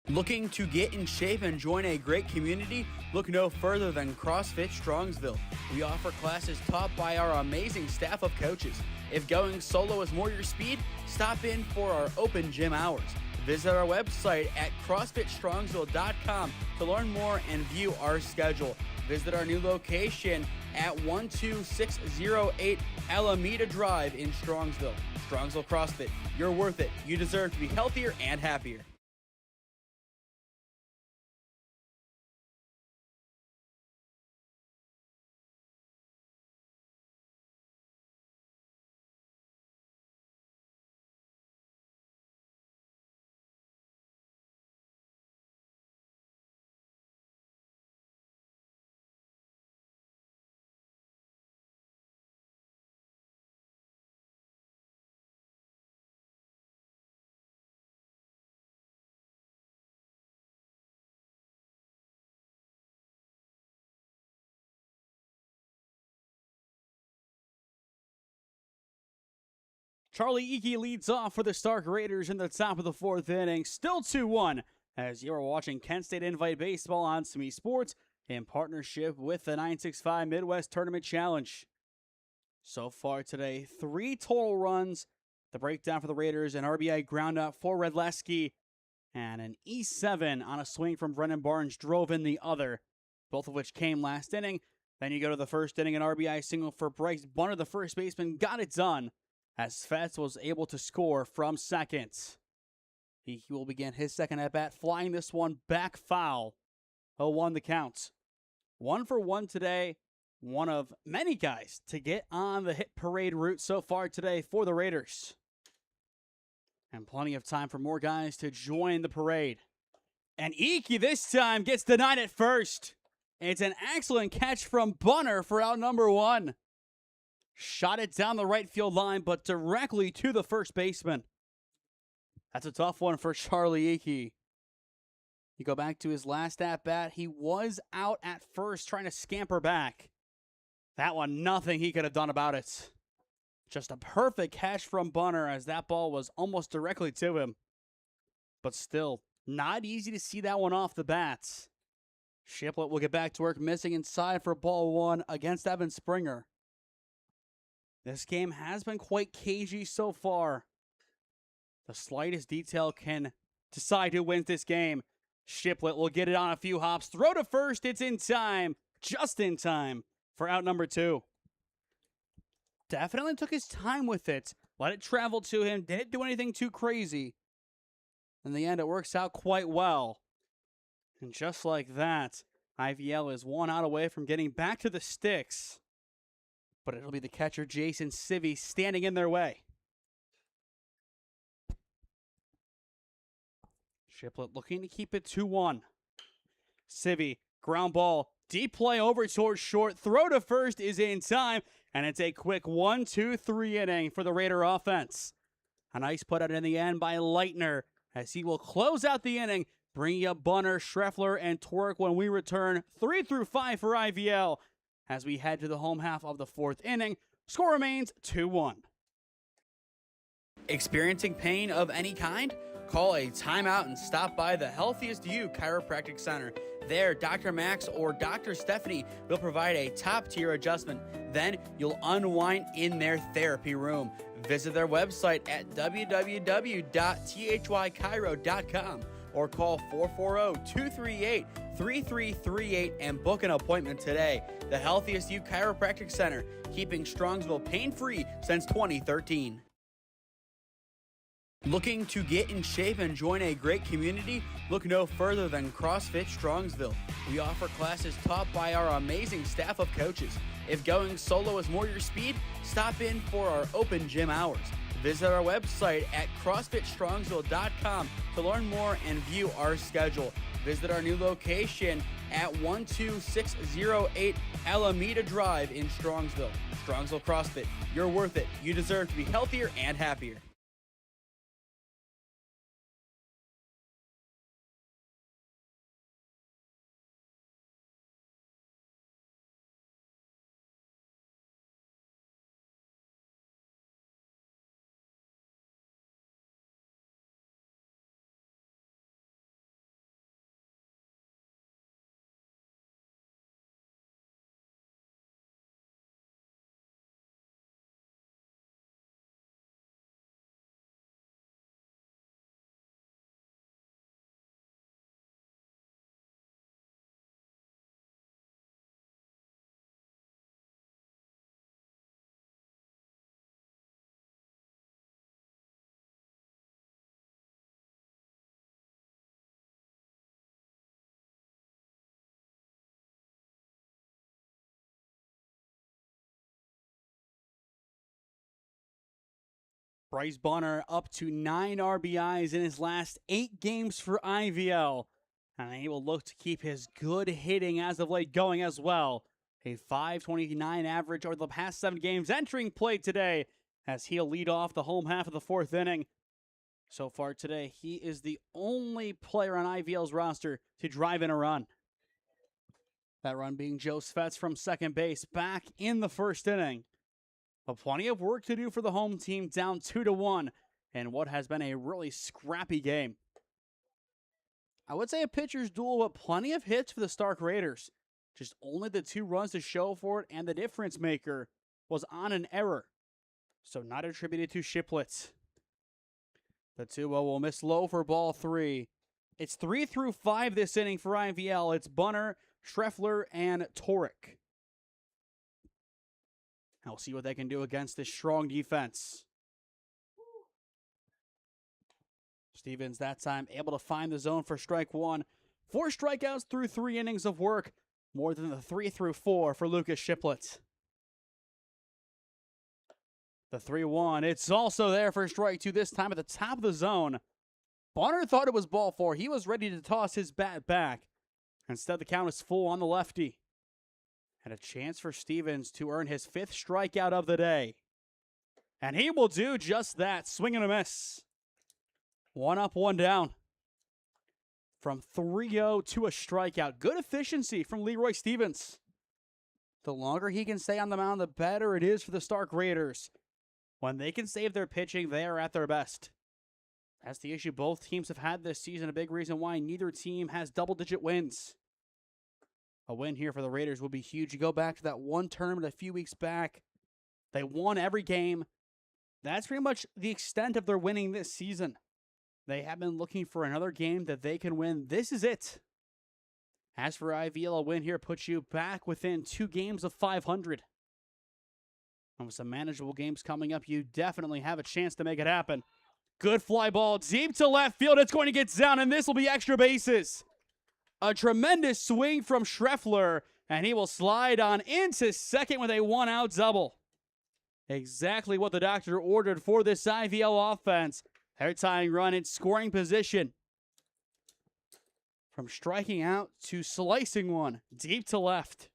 Looking to get in shape and join a great community? Look no further than CrossFit Strongsville. We offer classes taught by our amazing staff of coaches. If going solo is more your speed, stop in for our open gym hours. Visit our website at CrossFitStrongsville.com to learn more and view our schedule. Visit our new location at 12608 Alameda Drive in Strongsville. Strongsville CrossFit, you're worth it. You deserve to be healthier and happier. Charlie Iki leads off for the Stark Raiders in the top of the fourth inning. Still 2-1 as you are watching Kent State Invite Baseball on SmeeSports in partnership with the 965 Midwest Tournament Challenge. So far today, 3 total runs. The breakdown for the Raiders, an RBI ground out for Redleski, and an E7 on a swing from Brennan Barnes drove in the other, both of which came last inning. Then you go to the first inning, an RBI single for Bryce Bunner, the first baseman, got it done, as Fetz was able to score from second. He will begin his second at-bat, flying this one back foul. 0-1 the count. 1 for 1 today. One of many guys to get on the hit parade route so far today for the Raiders. And plenty of time for more guys to join the parade. And Iki this time gets denied at first. It's an excellent catch from Bunner for out number 1. Shot it down the right field line, but directly to the first baseman. That's a tough one for Charlie Iki. You go back to his last at-bat. He was out at first trying to scamper back. That one, nothing he could have done about it. Just a perfect catch from Bunner as that ball was almost directly to him. But still, not easy to see that one off the bats. Shiplett will get back to work, missing inside for ball 1 against Evan Springer. This game has been quite cagey so far. The slightest detail can decide who wins this game. Shiplett will get it on a few hops. Throw to first. It's in time. Just in time for out number 2. Definitely took his time with it. Let it travel to him. Didn't do anything too crazy. In the end, it works out quite well. And just like that, IVL is 1 out away from getting back to the sticks. But it'll be the catcher, Jason Civy, standing in their way. Shiplett looking to keep it 2-1. Civy, ground ball, deep play over towards short. Throw to first is in time, and it's a quick 1-2-3 inning for the Raider offense. A nice put out in the end by Leitner, as he will close out the inning bringing up Bunner, Schreffler, and Torek when we return 3 through 5 for IVL as we head to the home half of the 4th inning. Score remains 2-1. Experiencing pain of any kind? Call a timeout and stop by the Healthiest You Chiropractic Center. There, Dr. Max or Dr. Stephanie will provide a top-tier adjustment. Then you'll unwind in their therapy room. Visit their website at www.thychiro.com or call 440-238-3338 and book an appointment today. The Healthiest You Chiropractic Center, keeping Strongsville pain-free since 2013. Looking to get in shape and join a great community? Look no further than CrossFit Strongsville. We offer classes taught by our amazing staff of coaches. If going solo is more your speed, stop in for our open gym hours. Visit our website at CrossFitStrongsville.com to learn more and view our schedule. Visit our new location at 12608 Alameda Drive in Strongsville. Strongsville CrossFit, you're worth it. You deserve to be healthier and happier. Bryce Bunner up to 9 RBIs in his last 8 games for IVL. And he will look to keep his good hitting as of late going as well. A .529 average over the past 7 games entering play today as he'll lead off the home half of the 4th inning. So far today, he is the only player on IVL's roster to drive in a run. That run being Joe Svets from second base back in the 1st inning. But plenty of work to do for the home team, down 2-1 in what has been a really scrappy game. I would say a pitcher's duel, but plenty of hits for the Stark Raiders. Just only the 2 runs to show for it, and the difference maker was on an error. So not attributed to Shiplett. The 2-0 will miss low for ball 3. It's 3 through 5 this inning for IVL. It's Bunner, Schreffler, and Torek. And we'll see what they can do against this strong defense. Stevens that time able to find the zone for strike 1. 4 strikeouts through 3 innings of work. More than the 3 through 4 for Lucas Shiplett. The 3-1. It's also there for strike 2, this time at the top of the zone. Bunner thought it was ball 4. He was ready to toss his bat back. Instead, the count is full on the lefty. And a chance for Stevens to earn his 5th strikeout of the day. And he will do just that. Swing and a miss. 1 up, 1 down. From 3-0 to a strikeout. Good efficiency from Leroy Stevens. The longer he can stay on the mound, the better it is for the Stark Raiders. When they can save their pitching, they are at their best. That's the issue both teams have had this season. A big reason why neither team has double-digit wins. A win here for the Raiders would be huge. You go back to that one tournament a few weeks back. They won every game. That's pretty much the extent of their winning this season. They have been looking for another game that they can win. This is it. As for IVL, a win here puts you back within 2 games of 500. And with some manageable games coming up, you definitely have a chance to make it happen. Good fly ball deep to left field. It's going to get down, and this will be extra bases. A tremendous swing from Schreffler, and he will slide on into second with a 1-out double. Exactly what the doctor ordered for this IVL offense. Their tying run in scoring position. From striking out to slicing one deep to left.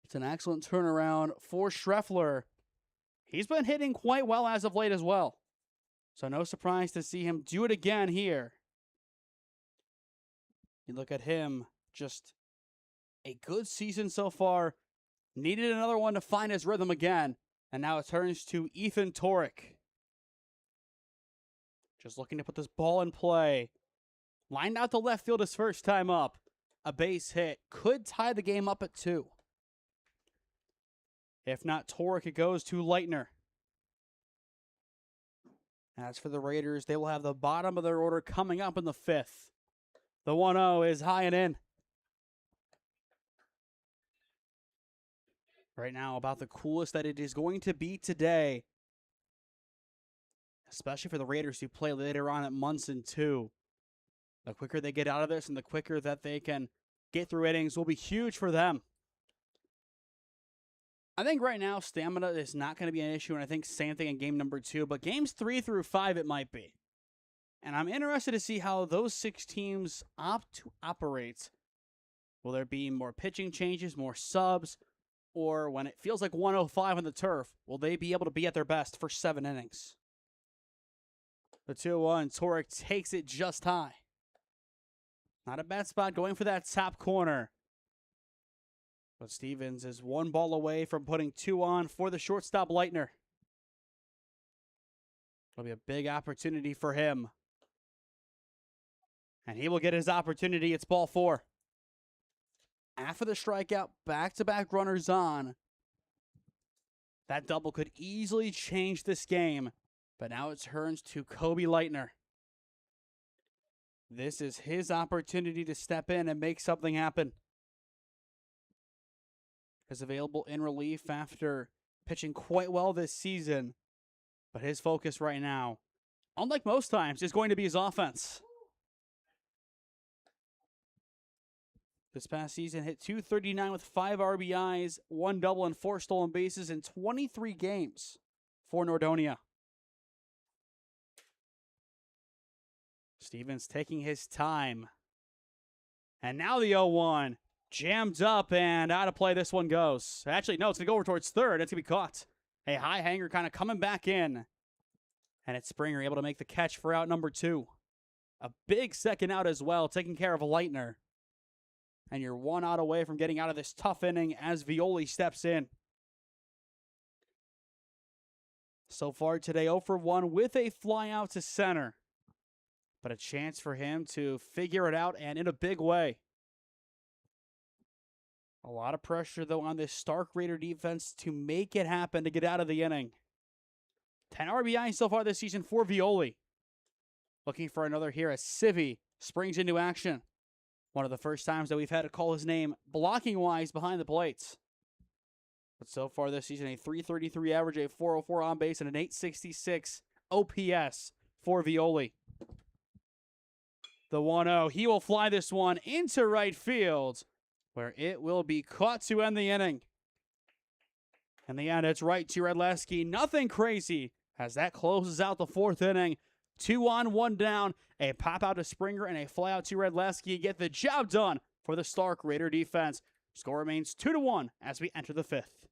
It's an excellent turnaround for Schreffler. He's been hitting quite well as of late as well. So no surprise to see him do it again here. You look at him, just a good season so far. Needed another one to find his rhythm again. And now it turns to Ethan Torek. Just looking to put this ball in play. Lined out to left field his first time up. A base hit. Could tie the game up at 2. If not Torek, it goes to Leitner. As for the Raiders, they will have the bottom of their order coming up in the 5th. The 1-0 is high and in. Right now, about the coolest that it is going to be today. Especially for the Raiders who play later on at Munson too. The quicker they get out of this and the quicker that they can get through innings will be huge for them. I think right now stamina is not going to be an issue, and I think same thing in game number 2, but games 3 through 5 it might be. And I'm interested to see how those 6 teams opt to operate. Will there be more pitching changes, more subs, or when it feels like 105 on the turf, will they be able to be at their best for 7 innings? The 2-1, Torek takes it just high. Not a bad spot going for that top corner. But Stevens is 1 ball away from putting 2 on for the shortstop Leitner. It'll be a big opportunity for him. And he will get his opportunity. It's ball 4. After the strikeout, back-to-back runners on. That double could easily change this game. But now it turns to Kobe Leitner. This is his opportunity to step in and make something happen. Is available in relief after pitching quite well this season. But his focus right now, unlike most times, is going to be his offense. This past season hit .239 with 5 RBIs, 1 double, and 4 stolen bases in 23 games for Nordonia. Stevens taking his time. And now the 0-1. Jammed up and out of play this one goes. Actually, no, it's going to go over towards third. It's going to be caught. A high hanger kind of coming back in. And it's Springer able to make the catch for out number 2. A big second out as well, taking care of Leitner. And you're 1 out away from getting out of this tough inning as Violi steps in. So far today, 0 for 1 with a fly out to center. But a chance for him to figure it out and in a big way. A lot of pressure, though, on this Stark Raider defense to make it happen to get out of the inning. 10 RBI so far this season for Violi. Looking for another here as Civi springs into action. One of the first times that we've had to call his name blocking-wise behind the plates. But so far this season, a .333 average, a .404 on base, and an .866 OPS for Violi. The 1-0, he will fly this one into right field, where it will be caught to end the inning. In the end, it's right to Redleski. Nothing crazy as that closes out the 4th inning. 2 on, 1 down. A pop out to Springer and a fly out to Redleski. Get the job done for the Stark Raider defense. Score remains 2-1 as we enter the 5th.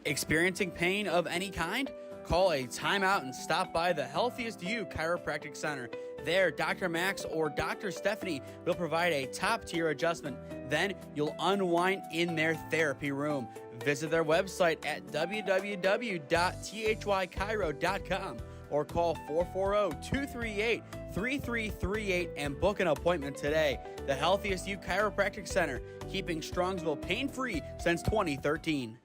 Experiencing pain of any kind? Call a timeout and stop by the Healthiest You Chiropractic Center. There, Dr. Max or Dr. Stephanie will provide a top-tier adjustment. Then you'll unwind in their therapy room. Visit their website at www.thychiro.com or call 440-238-3338 and book an appointment today. The Healthiest You Chiropractic Center, keeping Strongsville pain-free since 2013.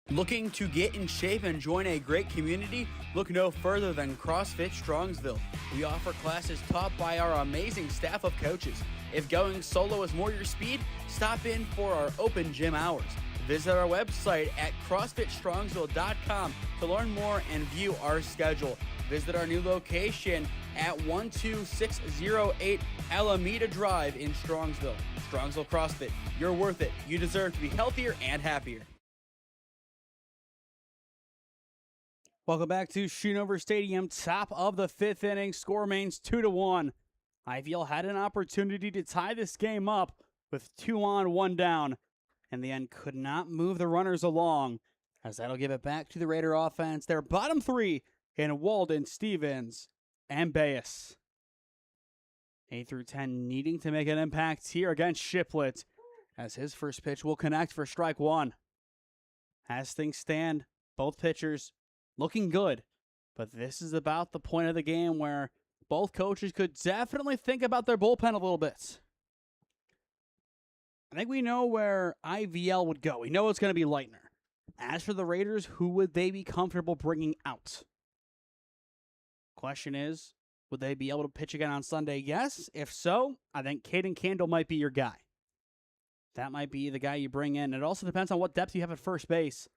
Looking to get in shape and join a great community? Look no further than CrossFit Strongsville. We offer classes taught by our amazing staff of coaches. If going solo is more your speed, stop in for our open gym hours. Visit our website at CrossFitStrongsville.com to learn more and view our schedule. Visit our new location at 12608 Alameda Drive in Strongsville. Strongsville CrossFit, you're worth it. You deserve to be healthier and happier. Welcome back to Schoonover Stadium, top of the 5th inning. Score remains 2-1. IVL had an opportunity to tie this game up with 2 on, 1 down. In the end, could not move the runners along, as that'll give it back to the Raider offense. Their bottom 3 in Walden, Stevens, and Bayes. 8 through 10 needing to make an impact here against Shiplet, as his first pitch will connect for strike one. As things stand, both pitchers looking good, but this is about the point of the game where both coaches could definitely think about their bullpen a little bit. I think we know where IVL would go. We know it's going to be Leitner. As for the Raiders, who would they be comfortable bringing out? Question is, would they be able to pitch again on Sunday? Yes. If so, I think Caden Candle might be your guy. That might be the guy you bring in. It also depends on what depth you have at first base.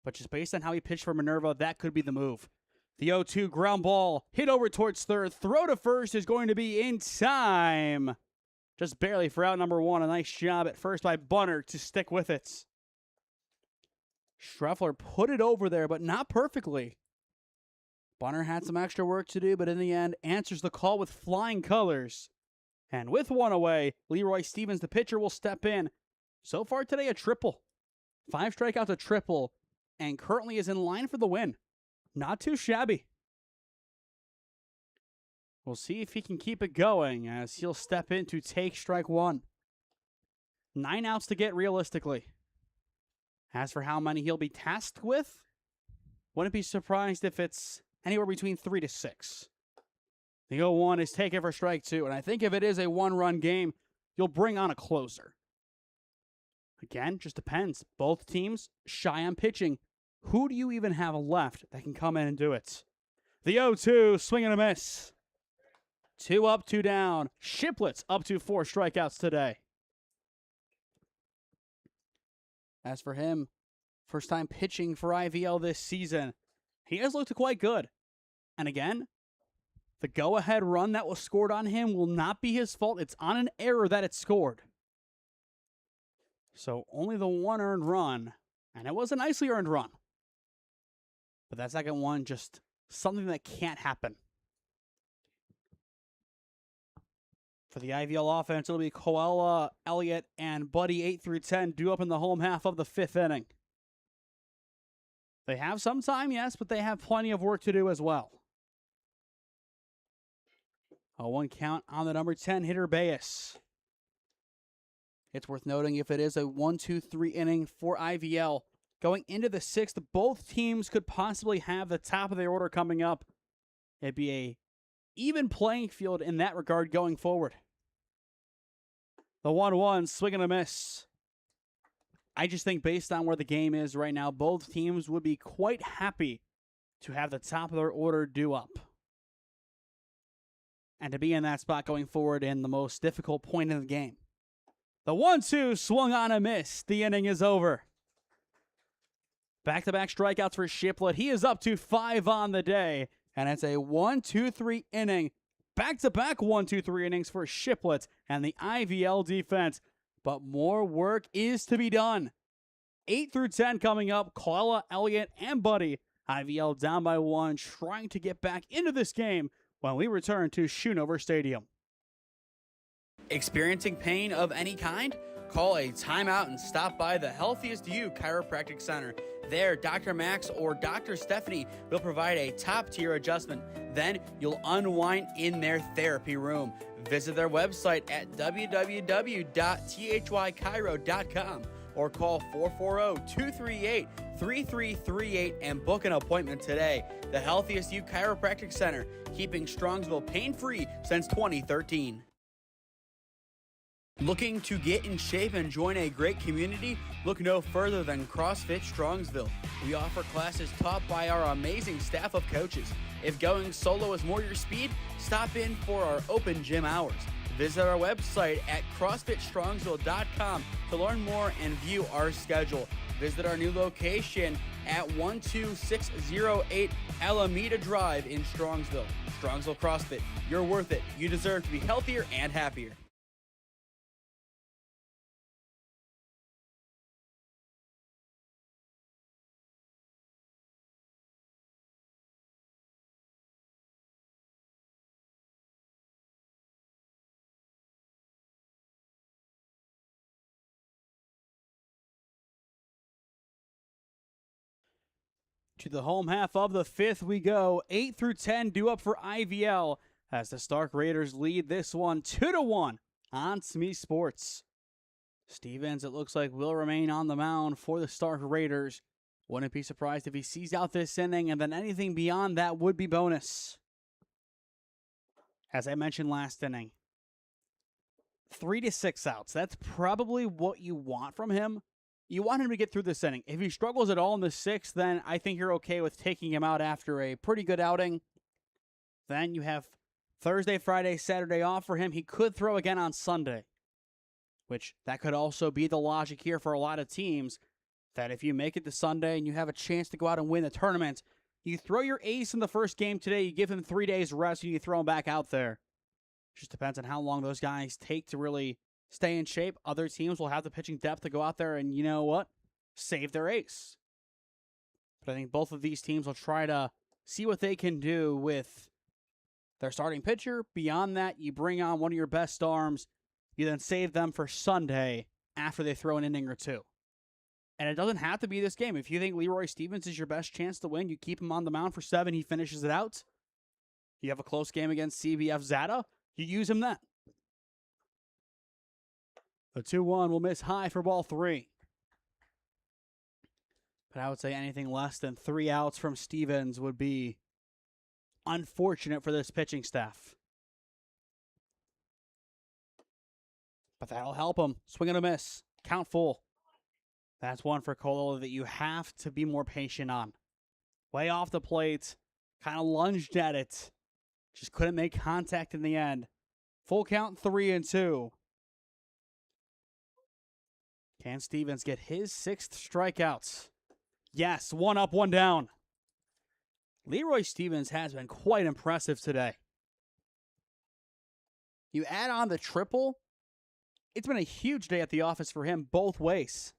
But just based on how he pitched for Minerva, that could be the move. The 0-2 ground ball hit over towards third. Throw to first is going to be in time. Just barely for out number one. A nice job at first by Bunner to stick with it. Schreffler put it over there, but not perfectly. Bunner had some extra work to do, but in the end, answers the call with flying colors. And with one away, Leroy Stevens, the pitcher, will step in. So far today, a triple. 5 strikeouts, a triple, and currently is in line for the win. Not too shabby. We'll see if he can keep it going as he'll step in to take strike one. 9 outs to get realistically. As for how many he'll be tasked with, wouldn't be surprised if it's anywhere between 3 to 6. The 0-1 is taken for strike two, and I think if it is a one-run game, you'll bring on a closer. Again, just depends. Both teams shy on pitching. Who do you even have left that can come in and do it? The 0-2, swing and a miss. 2 up, 2 down. Shiplet's up to 4 strikeouts today. As for him, first time pitching for IVL this season, he has looked quite good. And again, the go-ahead run that was scored on him will not be his fault. It's on an error that it scored. So only the 1 earned run, and it was a nicely earned run. But that second one, just something that can't happen. For the IVL offense, it'll be Koala, Elliott, and Buddy 8 through 10 due up in the home half of the 5th inning. They have some time, yes, but they have plenty of work to do as well. A 1 count on the number 10 hitter, Baez. It's worth noting if it is a 1-2-3 inning for IVL. Going into the 6th, both teams could possibly have the top of their order coming up. It'd be a even playing field in that regard going forward. The 1-1, swing and a miss. I just think based on where the game is right now, both teams would be quite happy to have the top of their order due up. And to be in that spot going forward in the most difficult point in the game. The 1-2 swung on a miss. The inning is over. Back-to-back strikeouts for Shiplet. He is up to 5 on the day. And it's a 1-2-3 inning. Back-to-back 1-2-3 innings for Shiplet and the IVL defense. But more work is to be done. 8 through 10 coming up. Koala, Elliott, and Buddy. IVL down by 1, trying to get back into this game when we return to Schoonover Stadium. Experiencing pain of any kind? Call a timeout and stop by the Healthiest You Chiropractic Center. There, Dr. Max or Dr. Stephanie will provide a top-tier adjustment. Then you'll unwind in their therapy room. Visit their website at www.thychiro.com or call 440-238-3338 and book an appointment today. The Healthiest You Chiropractic Center, keeping Strongsville pain-free since 2013. Looking to get in shape and join a great community? Look no further than CrossFit Strongsville. We offer classes taught by our amazing staff of coaches. If going solo is more your speed, stop in for our open gym hours. Visit our website at CrossFitStrongsville.com to learn more and view our schedule. Visit our new location at 12608 Alameda Drive in Strongsville. Strongsville CrossFit, you're worth it. You deserve to be healthier and happier. To the home half of the 5th we go. 8 through 10 due up for IVL as the Stark Raiders lead this one 2-1 on SmeeSports. Stevens, it looks like, will remain on the mound for the Stark Raiders. Wouldn't be surprised if he sees out this inning, and then anything beyond that would be bonus. As I mentioned last inning, 3 to 6 outs. That's probably what you want from him. You want him to get through this inning. If he struggles at all in the 6th, then I think you're okay with taking him out after a pretty good outing. Then you have Thursday, Friday, Saturday off for him. He could throw again on Sunday, which that could also be the logic here for a lot of teams, that if you make it to Sunday and you have a chance to go out and win the tournament, you throw your ace in the first game today, you give him 3 days rest, and you throw him back out there. Just depends on how long those guys take to really stay in shape. Other teams will have the pitching depth to go out there and, you know what, save their ace. But I think both of these teams will try to see what they can do with their starting pitcher. Beyond that, you bring on one of your best arms. You then save them for Sunday after they throw an inning or two. And it doesn't have to be this game. If you think Leroy Stevens is your best chance to win, you keep him on the mound for 7, he finishes it out. You have a close game against CBF Zata, you use him then. The 2-1 will miss high for ball 3. But I would say anything less than 3 outs from Stevens would be unfortunate for this pitching staff. But that'll help him. Swing and a miss. Count full. That's one for Colo that you have to be more patient on. Way off the plate. Kind of lunged at it. Just couldn't make contact in the end. Full count, 3-2. Can Stevens get his 6th strikeouts? Yes, 1 up, 1 down. Leroy Stevens has been quite impressive today. You add on the triple, it's been a huge day at the office for him both ways.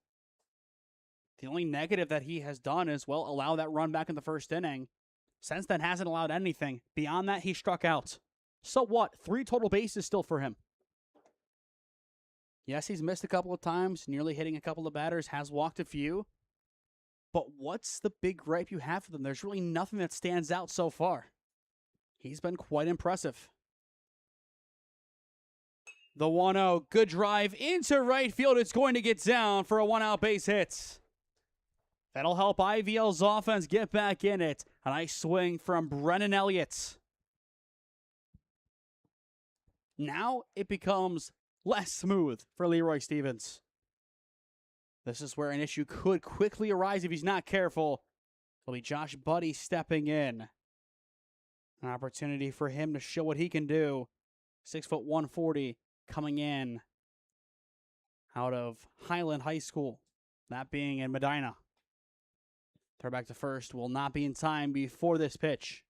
The only negative that he has done is, well, allow that run back in the first inning. Since then, hasn't allowed anything. Beyond that, he struck out. So what? 3 total bases still for him. Yes, he's missed a couple of times, nearly hitting a couple of batters, has walked a few. But what's the big gripe you have for them? There's really nothing that stands out so far. He's been quite impressive. The 1-0, good drive into right field. It's going to get down for a 1-out base hit. That'll help IVL's offense get back in it. A nice swing from Brennan Elliott. Now it becomes less smooth for Leroy Stevens. This is where an issue could quickly arise if he's not careful. It'll be Josh Buddy stepping in. An opportunity for him to show what he can do. 6 foot 140 coming in out of Highland High School. That being in Medina. Throw back to first will not be in time before this pitch.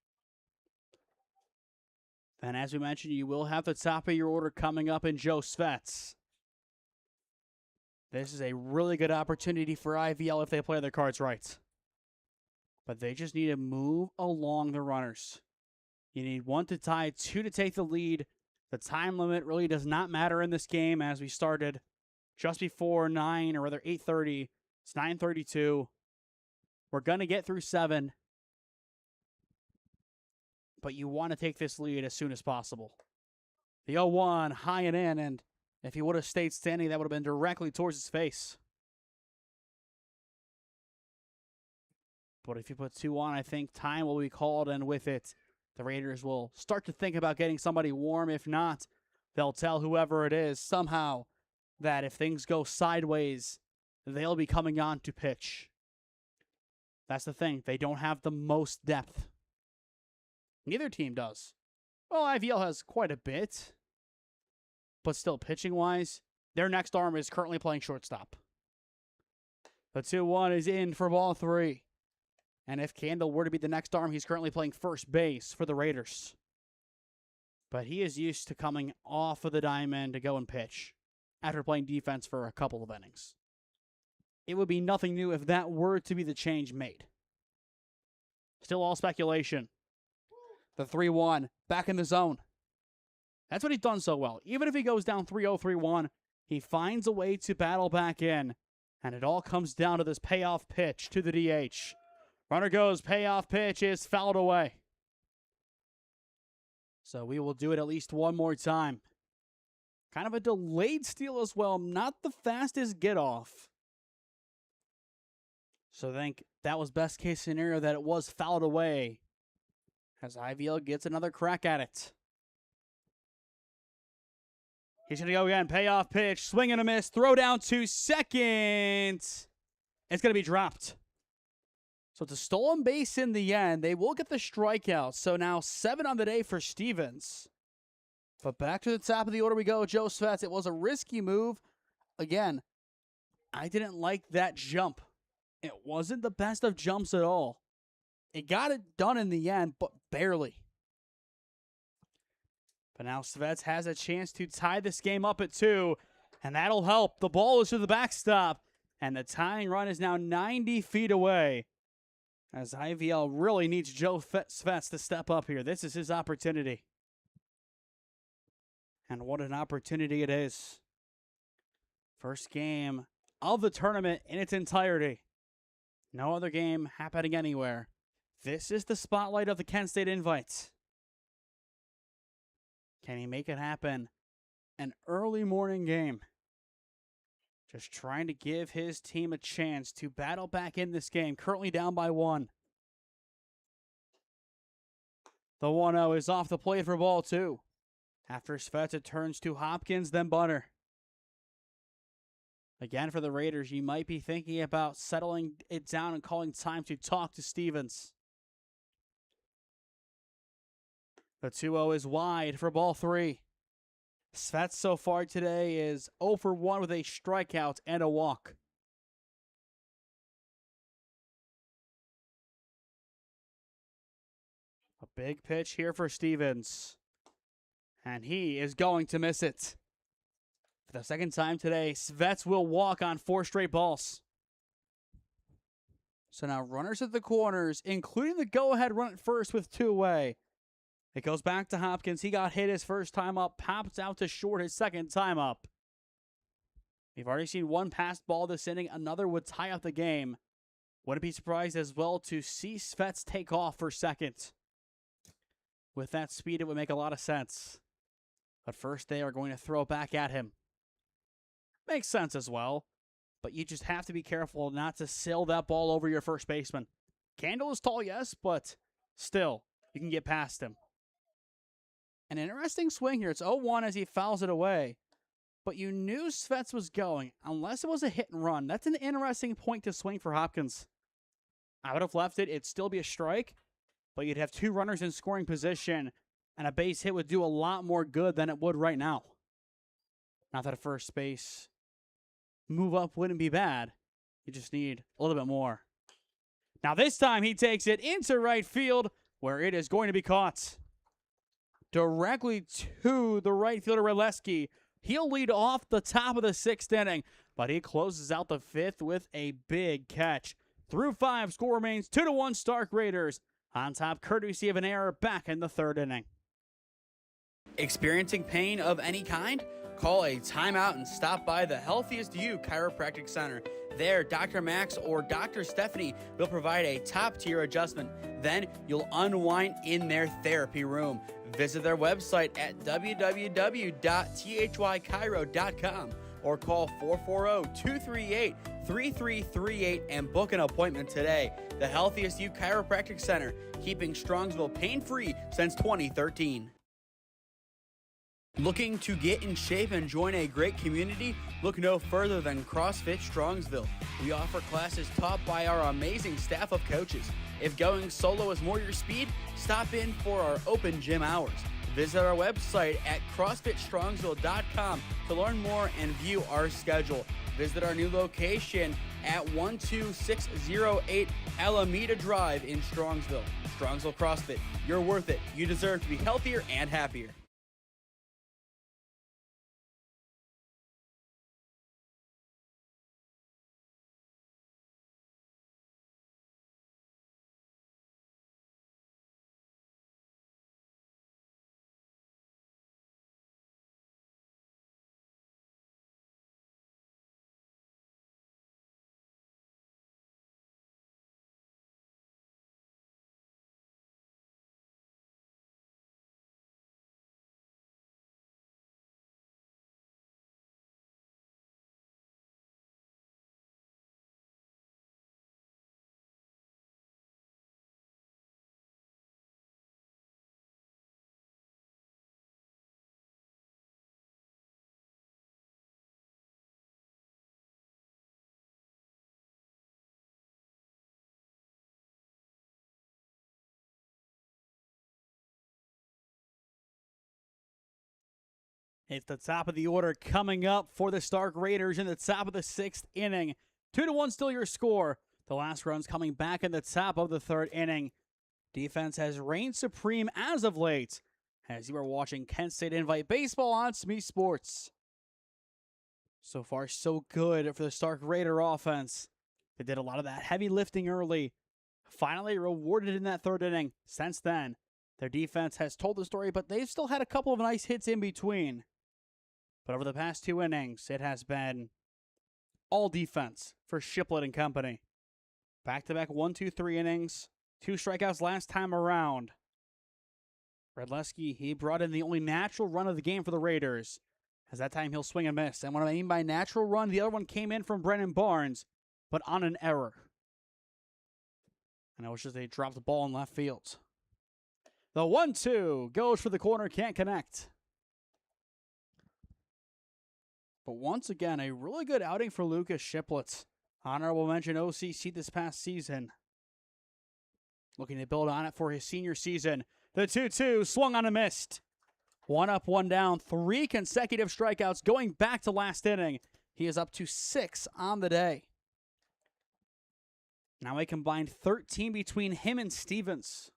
Then, as we mentioned, you will have the top of your order coming up in Joe Svets. This is a really good opportunity for IVL if they play their cards right. But they just need to move along the runners. You need 1 to tie, 2 to take the lead. The time limit really does not matter in this game, as we started just before 9, or rather 8:30. It's 9:32. We're going to get through 7. But you want to take this lead as soon as possible. The 0-1, high and in, and if he would have stayed standing, that would have been directly towards his face. But if you put 2 on, I think time will be called, and with it, the Raiders will start to think about getting somebody warm. If not, they'll tell whoever it is somehow that if things go sideways, they'll be coming on to pitch. That's the thing. They don't have the most depth. Neither team does. Well, IVL has quite a bit. But still, pitching-wise, their next arm is currently playing shortstop. The 2-1 is in for ball 3. And if Candle were to be the next arm, he's currently playing first base for the Raiders. But he is used to coming off of the diamond to go and pitch after playing defense for a couple of innings. It would be nothing new if that were to be the change made. Still all speculation. The 3-1, back in the zone. That's what he's done so well. Even if he goes down 3-0, 3-1, he finds a way to battle back in. And it all comes down to this payoff pitch to the DH. Runner goes, payoff pitch is fouled away. So we will do it at least one more time. Kind of a delayed steal as well. Not the fastest get off. So I think that was best case scenario that it was fouled away. As IVL gets another crack at it. He's going to go again. Payoff pitch. Swing and a miss. Throw down to second. It's going to be dropped. So it's a stolen base in the end. They will get the strikeout. So now 7 on the day for Stevens. But back to the top of the order we go. Joe Svets. It was a risky move. Again, I didn't like that jump. It wasn't the best of jumps at all. It got it done in the end, but barely. But now Svets has a chance to tie this game up at 2, and that'll help. The ball is to the backstop, and the tying run is now 90 feet away. As IVL really needs Joe Svets to step up here. This is his opportunity. And what an opportunity it is. First game of the tournament in its entirety. No other game happening anywhere. This is the spotlight of the Kent State Invites. Can he make it happen? An early morning game. Just trying to give his team a chance to battle back in this game. Currently down by 1. The 1-0 is off the plate for ball 2. After Svets, it turns to Hopkins, then Bunner. Again, for the Raiders, you might be thinking about settling it down and calling time to talk to Stevens. The 2-0 is wide for ball 3. Svets so far today is 0 for 1 with a strikeout and a walk. A big pitch here for Stevens. And he is going to miss it. For the second time today, Svets will walk on 4 straight balls. So now runners at the corners, including the go-ahead run at first with 2 away. It goes back to Hopkins. He got hit his first time up, pops out to short his second time up. We've already seen 1 passed ball this inning. Another would tie up the game. Wouldn't be surprised as well to see Svets take off for second. With that speed, it would make a lot of sense. But first, they are going to throw back at him. Makes sense as well. But you just have to be careful not to sail that ball over your first baseman. Candle is tall, yes, but still, you can get past him. An interesting swing here. It's 0-1 as he fouls it away. But you knew Svets was going, unless it was a hit and run. That's an interesting point to swing for Hopkins. I would have left it. It'd still be a strike, but you'd have 2 runners in scoring position, and a base hit would do a lot more good than it would right now. Not that a first base move up wouldn't be bad. You just need a little bit more. Now this time he takes it into right field, where it is going to be caught. Directly to the right fielder, Releski. He'll lead off the top of the 6th inning, but he closes out the 5th with a big catch. Through 5, score remains 2-1 Stark Raiders. On top, courtesy of an error back in the 3rd inning. Experiencing pain of any kind? Call a timeout and stop by the Healthiest You Chiropractic Center. There, Dr. Max or Dr. Stephanie will provide a top-tier adjustment. Then you'll unwind in their therapy room. Visit their website at www.thychiro.com or call 440-238-3338 and book an appointment today. The Healthiest You Chiropractic Center, keeping Strongsville pain-free since 2013. Looking to get in shape and join a great community? Look no further than CrossFit Strongsville. We offer classes taught by our amazing staff of coaches. If going solo is more your speed, stop in for our open gym hours. Visit our website at CrossFitStrongsville.com to learn more and view our schedule. Visit our new location at 12608 Alameda Drive in Strongsville. Strongsville CrossFit, you're worth it. You deserve to be healthier and happier. It's the top of the order coming up for the Stark Raiders in the top of the 6th inning. 2-1 still your score. The last run's coming back in the top of the 3rd inning. Defense has reigned supreme as of late, as you are watching Kent State Invite Baseball on SmeeSports. So far, so good for the Stark Raider offense. They did a lot of that heavy lifting early. Finally rewarded in that 3rd inning. Since then, their defense has told the story, but they've still had a couple of nice hits in between. But over the past 2 innings, it has been all defense for Shiplett and company. Back-to-back 1-2-3 innings. 2 strikeouts last time around. Redleski, he brought in the only natural run of the game for the Raiders. As that time he'll swing and miss. And what I mean by natural run, the other one came in from Brennan Barnes, but on an error. And it was just they dropped the ball in left field. The 1-2 goes for the corner, can't connect. But once again, a really good outing for Lucas Shiplett. Honorable mention OCC this past season. Looking to build on it for his senior season. The 2-2 swung on and missed. 1 up, 1 down. 3 consecutive strikeouts going back to last inning. He is up to 6 on the day. Now a combined 13 between him and Stevens.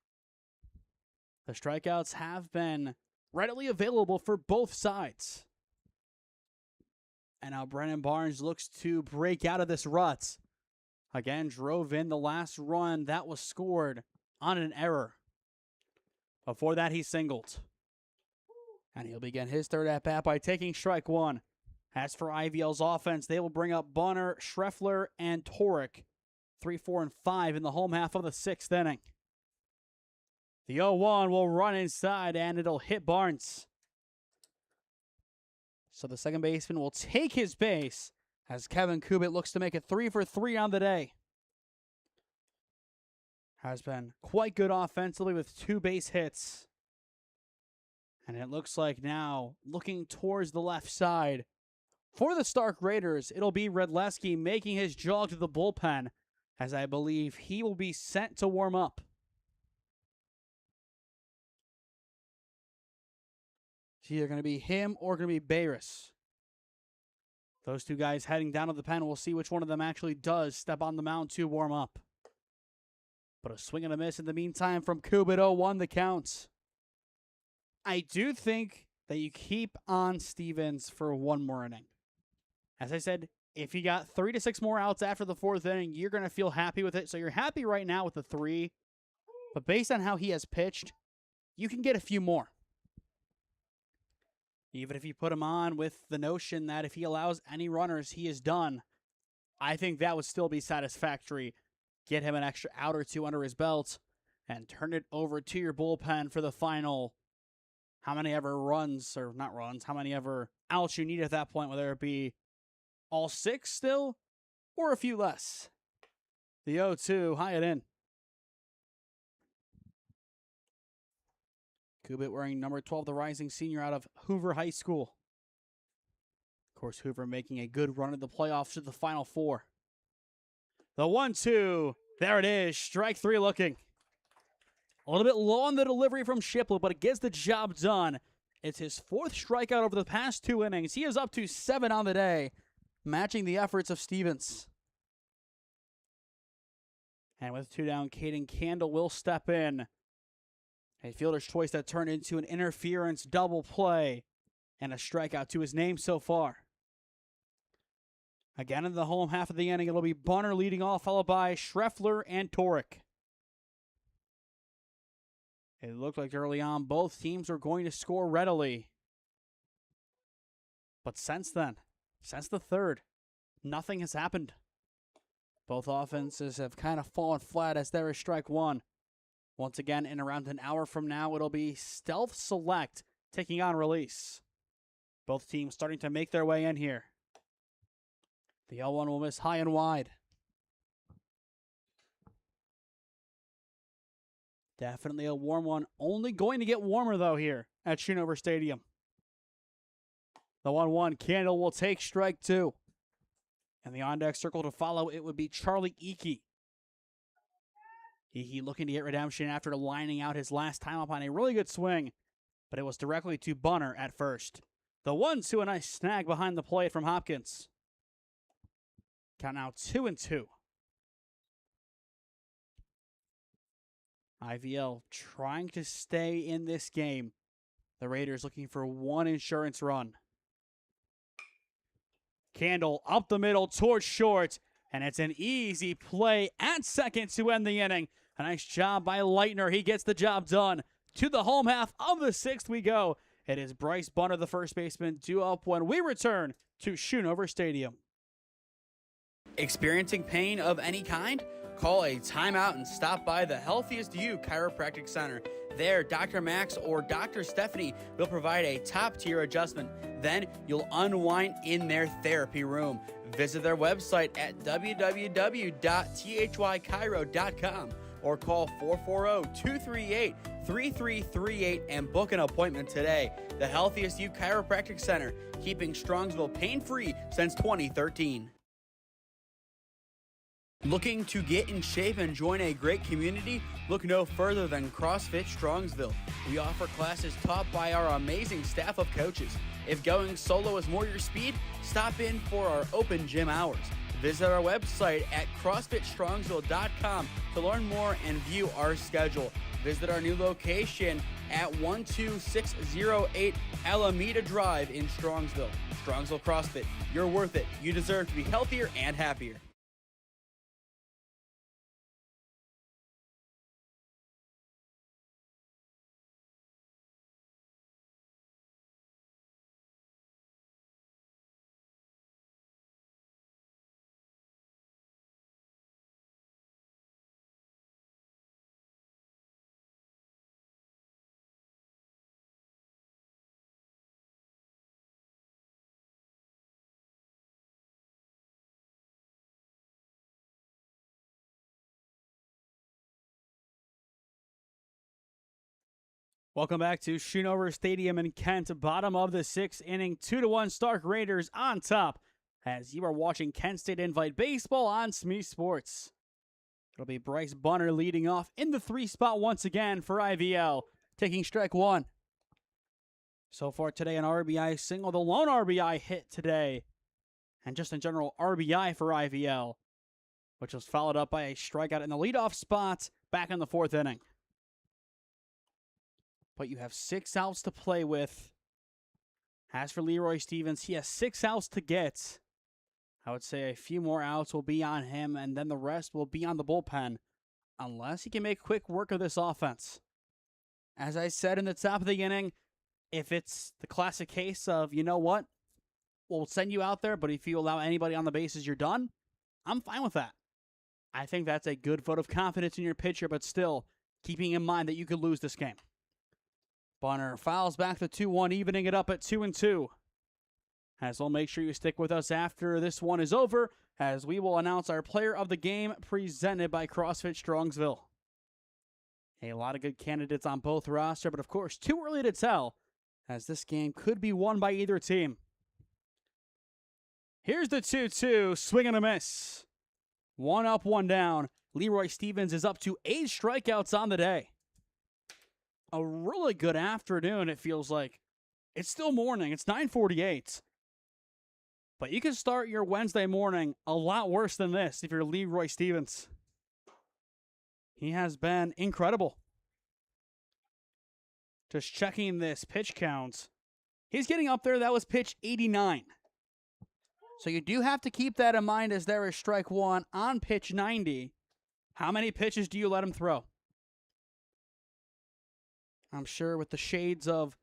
The strikeouts have been readily available for both sides. And now Brennan Barnes looks to break out of this rut. Again, drove in the last run that was scored on an error. Before that, he singled. And he'll begin his 3rd at-bat by taking strike 1. As for IVL's offense, they will bring up Bunner, Schreffler, and Torek. 3, 4, and 5 in the home half of the 6th inning. The 0-1 will run inside, and it'll hit Barnes. So the second baseman will take his base as Kevin Kubit looks to make it 3 for 3 on the day. Has been quite good offensively with 2 base hits. And it looks like now, looking towards the left side, for the Stark Raiders, it'll be Redleski making his jog to the bullpen, as I believe he will be sent to warm up. It's either going to be him or going to be Bayris. Those 2 guys heading down to the pen. We'll see which one of them actually does step on the mound to warm up. But a swing and a miss in the meantime from Kubit. 0-1 the count. I do think that you keep on Stevens for 1 more inning. As I said, if you got 3 to 6 more outs after the 4th inning, you're going to feel happy with it. So you're happy right now with the 3. But based on how he has pitched, you can get a few more. Even if you put him on with the notion that if he allows any runners, he is done, I think that would still be satisfactory. Get him an extra out or 2 under his belt and turn it over to your bullpen for the final how many ever runs, or not runs, how many ever outs you need at that point, whether it be all 6 still or a few less. The 0-2, high it in. Kubit wearing number 12, the rising senior out of Hoover High School. Of course, Hoover making a good run at the playoffs to the Final 4. The 1-2, there it is, strike 3 looking. A little bit low on the delivery from Shiplett, but it gets the job done. It's his 4th strikeout over the past 2 innings. He is up to 7 on the day, matching the efforts of Stevens. And with 2 down, Caden Candle will step in. A fielder's choice that turned into an interference double play and a strikeout to his name so far. Again in the home half of the inning, it'll be Bunner leading off, followed by Schreffler and Torek. It looked like early on both teams were going to score readily. But since then, since the 3rd, nothing has happened. Both offenses have kind of fallen flat as there is strike 1. Once again, in around an hour from now, it'll be Stealth Select taking on Release. Both teams starting to make their way in here. The L1 will miss high and wide. Definitely a warm one. Only going to get warmer, though, here at Schoonover Stadium. The 1-1, Candle will take strike 2. And the on-deck circle to follow, it would be Charlie Eakey. He looking to get redemption after lining out his last time up on a really good swing, but it was directly to Bunner at first. The 1-2, a nice snag behind the plate from Hopkins. Count now 2-2. IVL trying to stay in this game. The Raiders looking for one insurance run. Candle up the middle towards short, and it's an easy play at second to end the inning. A nice job by Leitner. He gets the job done. To the home half of the sixth we go. It is Bryce Bunner, the first baseman, due up when we return to Schoonover Stadium. Experiencing pain of any kind? Call a timeout and stop by the Healthiest You Chiropractic Center. There, Dr. Max or Dr. Stephanie will provide a top-tier adjustment. Then you'll unwind in their therapy room. Visit their website at www.thychiro.com or call 440-238-3338 and book an appointment today. The Healthiest You Chiropractic Center, keeping Strongsville pain-free since 2013. Looking to get in shape and join a great community? Look no further than CrossFit Strongsville. We offer classes taught by our amazing staff of coaches. If going solo is more your speed, stop in for our open gym hours. Visit our website at CrossFitStrongsville.com to learn more and view our schedule. Visit our new location at 12608 Alameda Drive in Strongsville. Strongsville CrossFit, you're worth it. You deserve to be healthier and happier. Welcome back to Schoonover Stadium in Kent. Bottom of the sixth inning, 2-1 Stark Raiders on top as you are watching Kent State Invite Baseball on SmeeSports. It'll be Bryce Bunner leading off in the 3 spot once again for IVL, taking strike one. So far today, an RBI single, the lone RBI hit today, and just in general, RBI for IVL, which was followed up by a strikeout in the leadoff spot back in the 4th inning. But you have 6 outs to play with. As for Leroy Stevens, he has 6 outs to get. I would say a few more outs will be on him, and then the rest will be on the bullpen, unless he can make quick work of this offense. As I said in the top of the inning, if it's the classic case of, you know what, we'll send you out there, but if you allow anybody on the bases, you're done, I'm fine with that. I think that's a good vote of confidence in your pitcher, but still, keeping in mind that you could lose this game. Bunner fouls back the 2-1, evening it up at 2-2. As we'll make sure you stick with us after this one is over, as we will announce our player of the game presented by CrossFit Strongsville. A lot of good candidates on both rosters, but of course, too early to tell, as this game could be won by either team. Here's the 2-2, swing and a miss. 1 up, 1 down. Leroy Stevens is up to 8 strikeouts on the day. A really good afternoon, it feels like. It's still morning. It's 9:48. But you can start your Wednesday morning a lot worse than this if you're Leroy Stevens. He has been incredible. Just checking this pitch count. He's getting up there. That was pitch 89. So you do have to keep that in mind as there is strike one on pitch 90. How many pitches do you let him throw? I'm sure with the shades of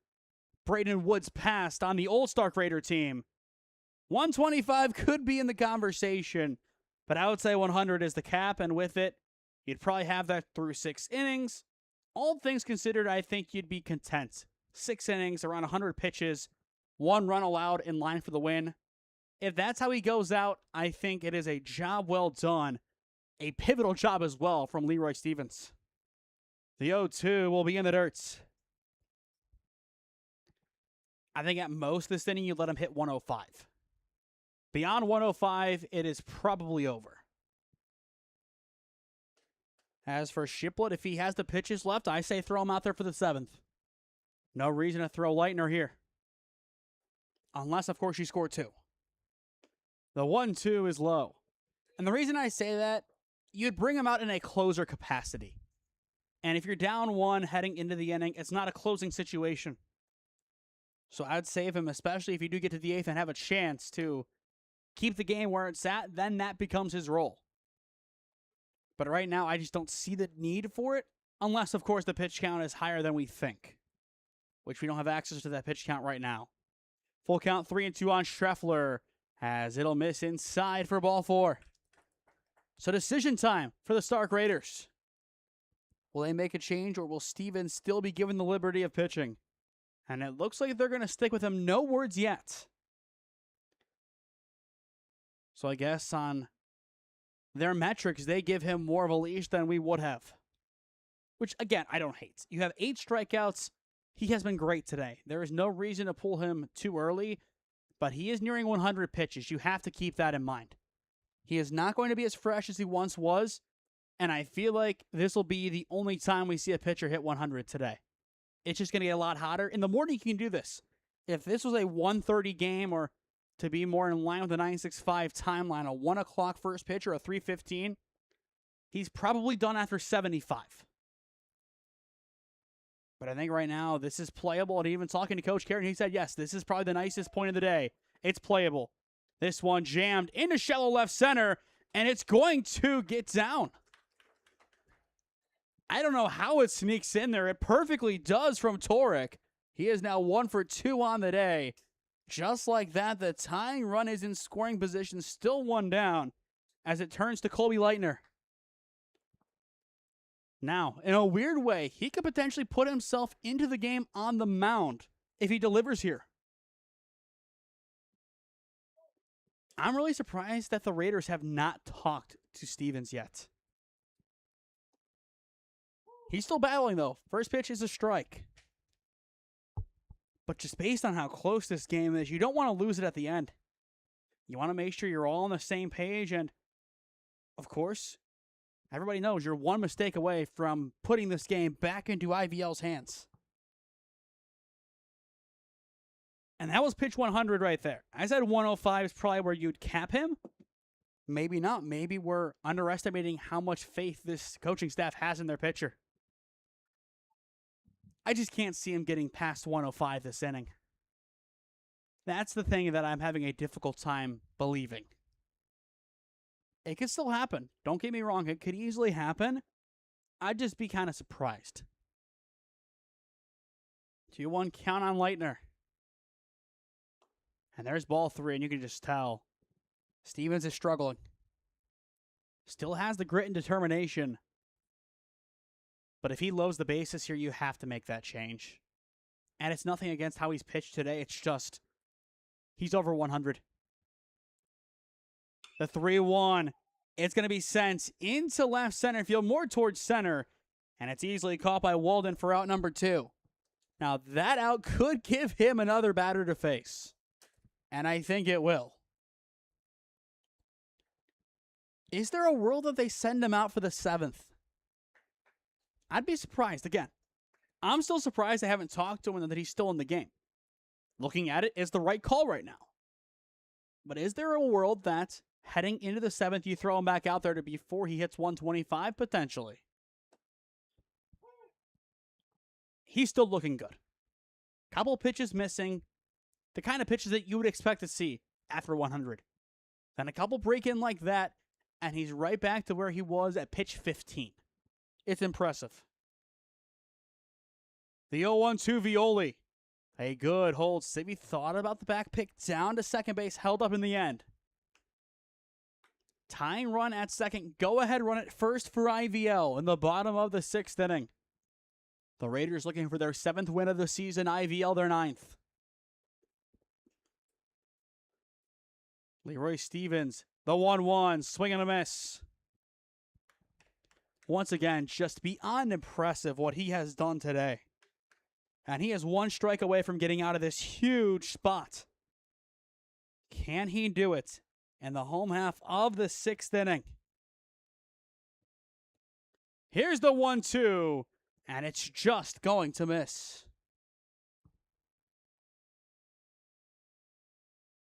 Braden Wood's past on the old Stark Raider team, 125 could be in the conversation, but I would say 100 is the cap, and with it, you'd probably have that through 6 innings. All things considered, I think you'd be content. 6 innings, around 100 pitches, 1 run allowed in line for the win. If that's how he goes out, I think it is a job well done. A pivotal job as well from Leroy Stevens. The 0-2 will be in the dirt. I think at most this inning, you let him hit 105. Beyond 105, it is probably over. As for Shiplett, if he has the pitches left, I say throw him out there for the 7th. No reason to throw Leitner here. Unless, of course, you score 2. The 1-2 is low. And the reason I say that, you'd bring him out in a closer capacity. And if you're down 1 heading into the inning, it's not a closing situation. So I'd save him, especially if you do get to the 8th and have a chance to keep the game where it's at, then that becomes his role. But right now, I just don't see the need for it, unless, of course, the pitch count is higher than we think, which we don't have access to that pitch count right now. Full count, 3-2 on Schreffler, as it'll miss inside for ball 4. So decision time for the Stark Raiders. Will they make a change, or will Stevens still be given the liberty of pitching? And it looks like they're going to stick with him. No words yet. So I guess on their metrics, they give him more of a leash than we would have. Which, again, I don't hate. You have 8 strikeouts. He has been great today. There is no reason to pull him too early, but he is nearing 100 pitches. You have to keep that in mind. He is not going to be as fresh as he once was, and I feel like this will be the only time we see a pitcher hit 100 today. It's just going to get a lot hotter. In the morning, you can do this. If this was a 1:30 game, or to be more in line with the 965 timeline, a 1 o'clock first pitch or a 3:15, he's probably done after 75. But I think right now, this is playable. And even talking to Coach Kehrin, he said, yes, this is probably the nicest point of the day. It's playable. This one jammed into shallow left center, and it's going to get down. I don't know how it sneaks in there. It perfectly does from Torek. He is now 1 for 2 on the day. Just like that, the tying run is in scoring position, still 1 down, as it turns to Colby Leitner. Now, in a weird way, he could potentially put himself into the game on the mound if he delivers here. I'm really surprised that the Raiders have not talked to Stevens yet. He's still battling, though. First pitch is a strike. But just based on how close this game is, you don't want to lose it at the end. You want to make sure you're all on the same page, and, of course, everybody knows you're 1 mistake away from putting this game back into IVL's hands. And that was pitch 100 right there. I said 105 is probably where you'd cap him. Maybe not. Maybe we're underestimating how much faith this coaching staff has in their pitcher. I just can't see him getting past 105 this inning. That's the thing that I'm having a difficult time believing. It could still happen. Don't get me wrong. It could easily happen. I'd just be kind of surprised. 2-1 count on Leitner. And there's ball 3, and you can just tell Stevens is struggling. Still has the grit and determination. But if he loads the bases here, you have to make that change. And it's nothing against how he's pitched today. It's just, he's over 100. The 3-1. It's going to be sent into left center field, more towards center. And it's easily caught by Walden for out number 2. Now, that out could give him another batter to face. And I think it will. Is there a world that they send him out for the 7th? I'd be surprised. Again, I'm still surprised they haven't talked to him and that he's still in the game. Looking at it, it's the right call right now. But is there a world that heading into the 7th, you throw him back out there before he hits 125? Potentially. He's still looking good. Couple pitches missing. The kind of pitches that you would expect to see after 100. Then a couple break in like that, and he's right back to where he was at pitch 15. It's impressive. The 0-1-2 Violi. A good hold. Sibby thought about the back pick down to second base, held up in the end. Tying run at second. Go ahead run at first for IVL in the bottom of the 6th inning. The Raiders looking for their 7th win of the season. IVL their 9th. Leroy Stevens, the 1-1, swing and a miss. Once again, just beyond impressive what he has done today. And he is 1 strike away from getting out of this huge spot. Can he do it in the home half of the 6th inning? Here's the 1-2, and it's just going to miss.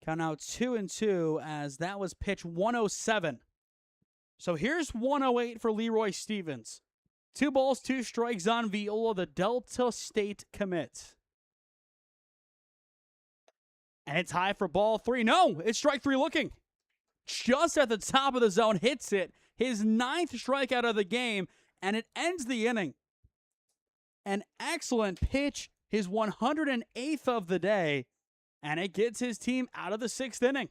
Count out 2-2 as that was pitch 107. So here's 108 for Leroy Stevens. 2 balls, 2 strikes on Viola, the Delta State commit. And it's high for ball 3. No, it's strike 3 looking. Just at the top of the zone, hits it. His 9th strikeout of the game, and it ends the inning. An excellent pitch, his 108th of the day, and it gets his team out of the 6th inning.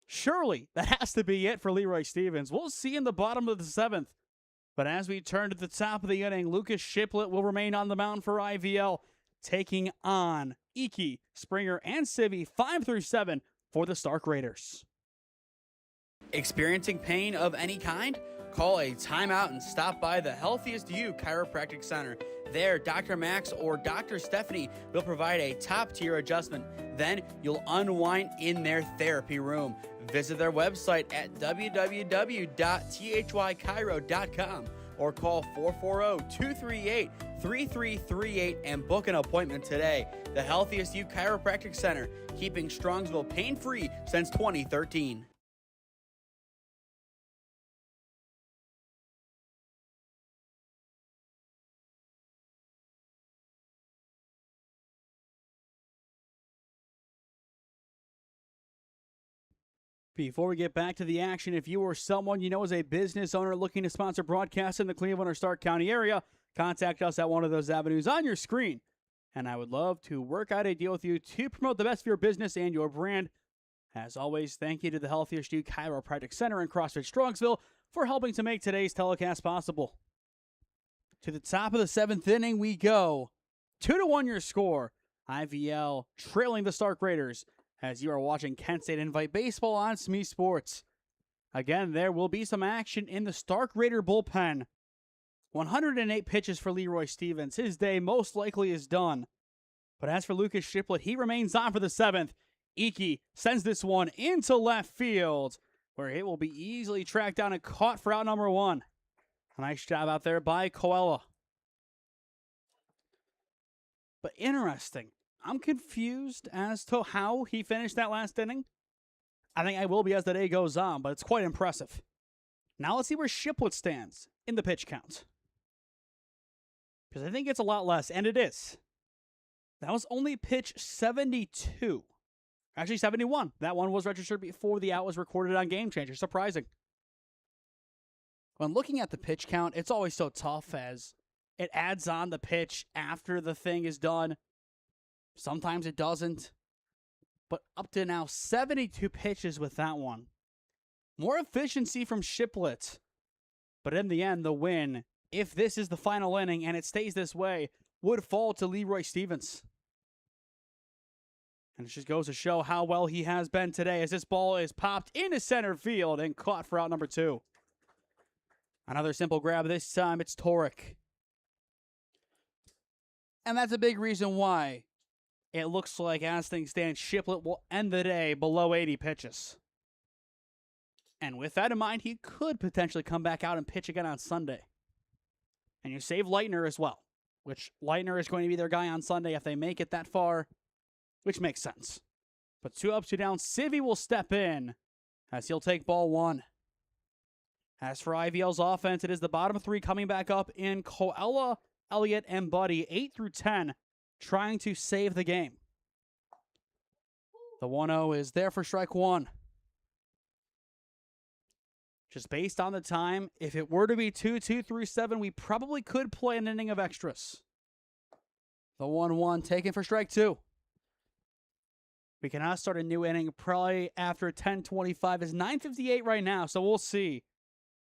Surely, that has to be it for Leroy Stevens. We'll see in the bottom of the 7th. But as we turn to the top of the inning, Lucas Shiplett will remain on the mound for IVL, taking on Iki, Springer, and Civi 5 through 7 for the Stark Raiders. Experiencing pain of any kind? Call a timeout and stop by the Healthiest You Chiropractic Center. There, Dr. Max or Dr. Stephanie will provide a top-tier adjustment. Then you'll unwind in their therapy room. Visit their website at www.thychiro.com or call 440-238-3338 and book an appointment today. The Healthiest You Chiropractic Center, keeping Strongsville pain-free since 2013. Before we get back to the action, if you or someone you know is a business owner looking to sponsor broadcasts in the Cleveland or Stark County area, contact us at one of those avenues on your screen. And I would love to work out a deal with you to promote the best of your business and your brand. As always, thank you to the Healthiest You Chiropractic Center in CrossFit Strongsville for helping to make today's telecast possible. To the top of the 7th inning we go. 2-1 your score. IVL trailing the Stark Raiders, as you are watching Kent State Invite Baseball on SmeeSports. Again, there will be some action in the Stark Raider bullpen. 108 pitches for Leroy Stevens. His day most likely is done. But as for Lucas Shiplett, he remains on for the 7th. Iki sends this one into left field, where it will be easily tracked down and caught for out number 1. A nice job out there by Coella. But interesting. I'm confused as to how he finished that last inning. I think I will be as the day goes on, but it's quite impressive. Now let's see where Shiplett stands in the pitch count. Because I think it's a lot less, and it is. That was only pitch 72. Actually, 71. That one was registered before the out was recorded on Game Changer. Surprising. When looking at the pitch count, it's always so tough as it adds on the pitch after the thing is done. Sometimes it doesn't. But up to now, 72 pitches with that one. More efficiency from Shiplett. But in the end, the win, if this is the final inning and it stays this way, would fall to Leroy Stevens. And it just goes to show how well he has been today as this ball is popped into center field and caught for out number 2. Another simple grab this time. It's Torek. And that's a big reason why it looks like, as things stand, Shiplett will end the day below 80 pitches. And with that in mind, he could potentially come back out and pitch again on Sunday. And you save Leitner as well, which Leitner is going to be their guy on Sunday if they make it that far, which makes sense. But 2 up, 2 down, Civi will step in as he'll take ball 1. As for IVL's offense, it is the bottom 3 coming back up in Coella, Elliott, and Buddy, 8 through 10. Trying to save the game. The 1-0 is there for strike 1. Just based on the time, if it were to be 2-2 through 7, we probably could play an inning of extras. The 1-1 taken for strike 2. We cannot start a new inning probably after 10:25. It's 9:58 right now, so we'll see.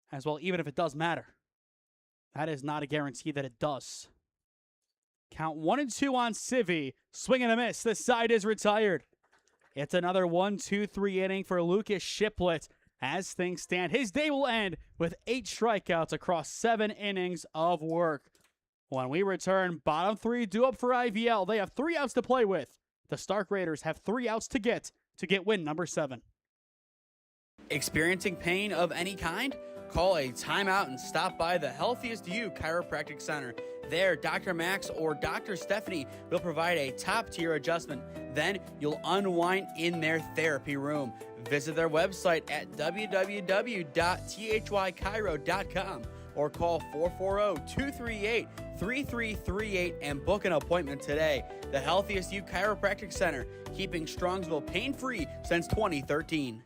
As well, even if it does matter. That is not a guarantee that it does. Count 1-2 on Civi. Swing and a miss. The side is retired. It's another 1-2-3 inning for Lucas Shiplett. As things stand, his day will end with 8 strikeouts across 7 innings of work. When we return, bottom 3 due up for IVL. They have 3 outs to play with. The Stark Raiders have 3 outs to get win number 7. Experiencing pain of any kind? call a timeout and stop by the Healthiest You Chiropractic Center. There, Dr. Max or Dr. Stephanie will provide a top-tier adjustment. Then you'll unwind in their therapy room. Visit their website at www.thychiro.com or call 440-238-3338 and book an appointment today. The Healthiest You Chiropractic Center, keeping Strongsville pain-free since 2013.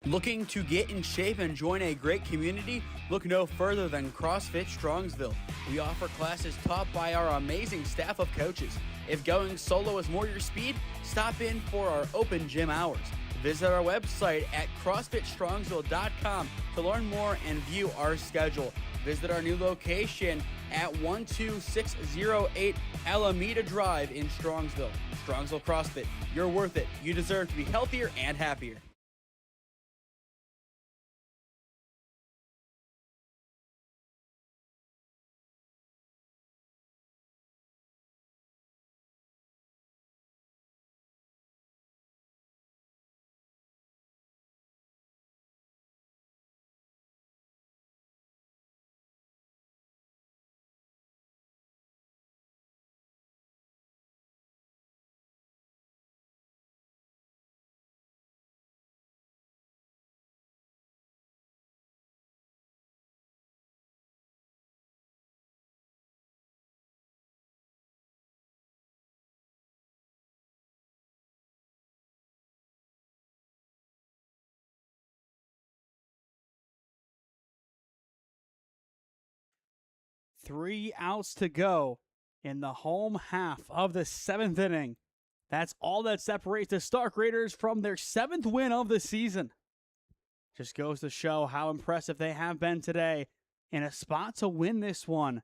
Looking to get in shape and join a great community? Look no further than CrossFit Strongsville. We offer classes taught by our amazing staff of coaches. If going solo is more your speed, stop in for our open gym hours. Visit our website at CrossFitStrongsville.com to learn more and view our schedule. Visit our new location at 12608 Alameda Drive in Strongsville. Strongsville CrossFit, you're worth it. You deserve to be healthier and happier. Three outs to go in the home half of the seventh inning. That's all that separates the Stark Raiders from their seventh win of the season. Just goes to show how impressive they have been today in a spot to win this one.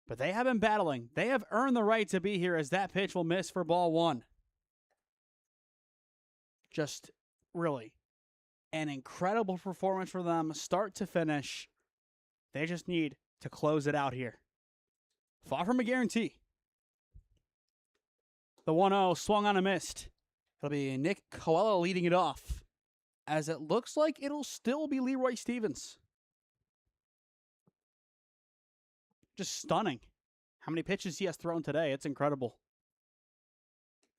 But they have been battling. They have earned the right to be here, as that pitch will miss for ball one. Just really an incredible performance for them, start to finish. They just need to close it out here. Far from a guarantee. The 1-0 swung on and missed. It'll be Nick Coelho leading it off, as it looks like it'll still be Leroy Stevens. Just stunning how many pitches he has thrown today. It's incredible.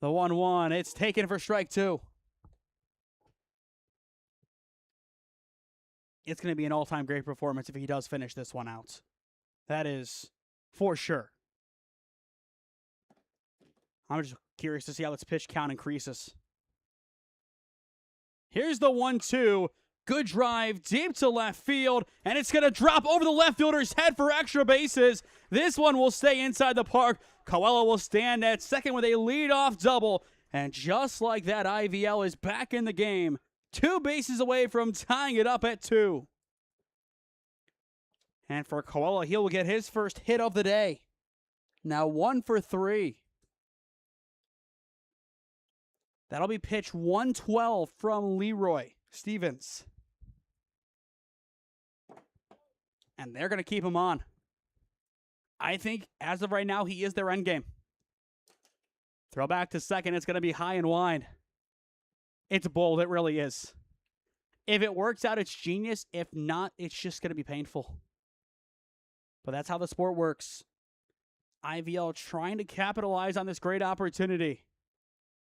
The 1-1, it's taken for strike two. It's going to be an all-time great performance if he does finish this one out. That is for sure. I'm just curious to see how this pitch count increases. Here's the 1-2. Good drive deep to left field, and it's going to drop over the left fielder's head for extra bases. This one will stay inside the park. Coelho will stand at second with a leadoff double, and just like that, IVL is back in the game. 2 bases away from tying it up at 2. And for Coelho, he will get his first hit of the day. Now 1 for 3. That'll be pitch 112 from Leroy Stevens. And they're going to keep him on. I think as of right now, he is their end game. Throw back to second. It's going to be high and wide. It's bold. It really is. If it works out, it's genius. If not, it's just going to be painful. But that's how the sport works. IVL trying to capitalize on this great opportunity.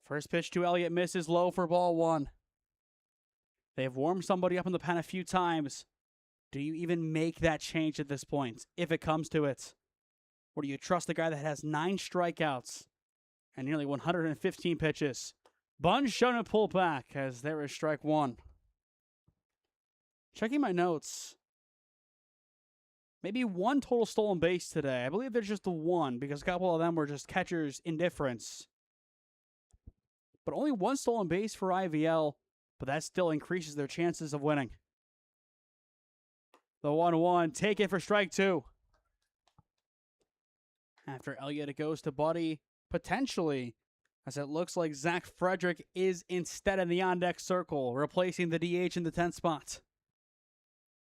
First pitch to Elliott misses low for ball one. They've warmed somebody up in the pen a few times. Do you even make that change at this point, if it comes to it? Or do you trust the guy that has 9 strikeouts and nearly 115 pitches? Bunge shown to pull back, as there is strike one. Checking my notes. Maybe 1 total stolen base today. I believe there's just the 1, because a couple of them were just catcher's indifference. But only 1 stolen base for IVL, but that still increases their chances of winning. The 1-1, take it for strike 2. After Elliott, it goes to Buddy, potentially, as it looks like Zach Frederick is instead in the on-deck circle, replacing the DH in the 10th spot.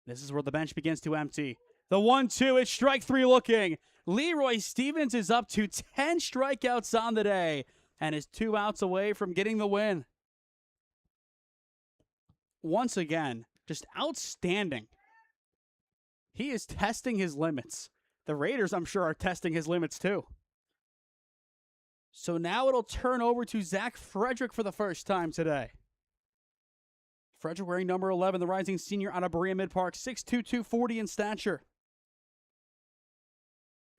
This is where the bench begins to empty. The 1-2, it's strike 3 looking. Leroy Stevens is up to 10 strikeouts on the day and is 2 outs away from getting the win. Once again, just outstanding. He is testing his limits. The Raiders, I'm sure, are testing his limits too. So now it'll turn over to Zach Frederick for the first time today. Frederick wearing number 11, the rising senior out of Berea Mid-Park, 6'2", 240 in stature.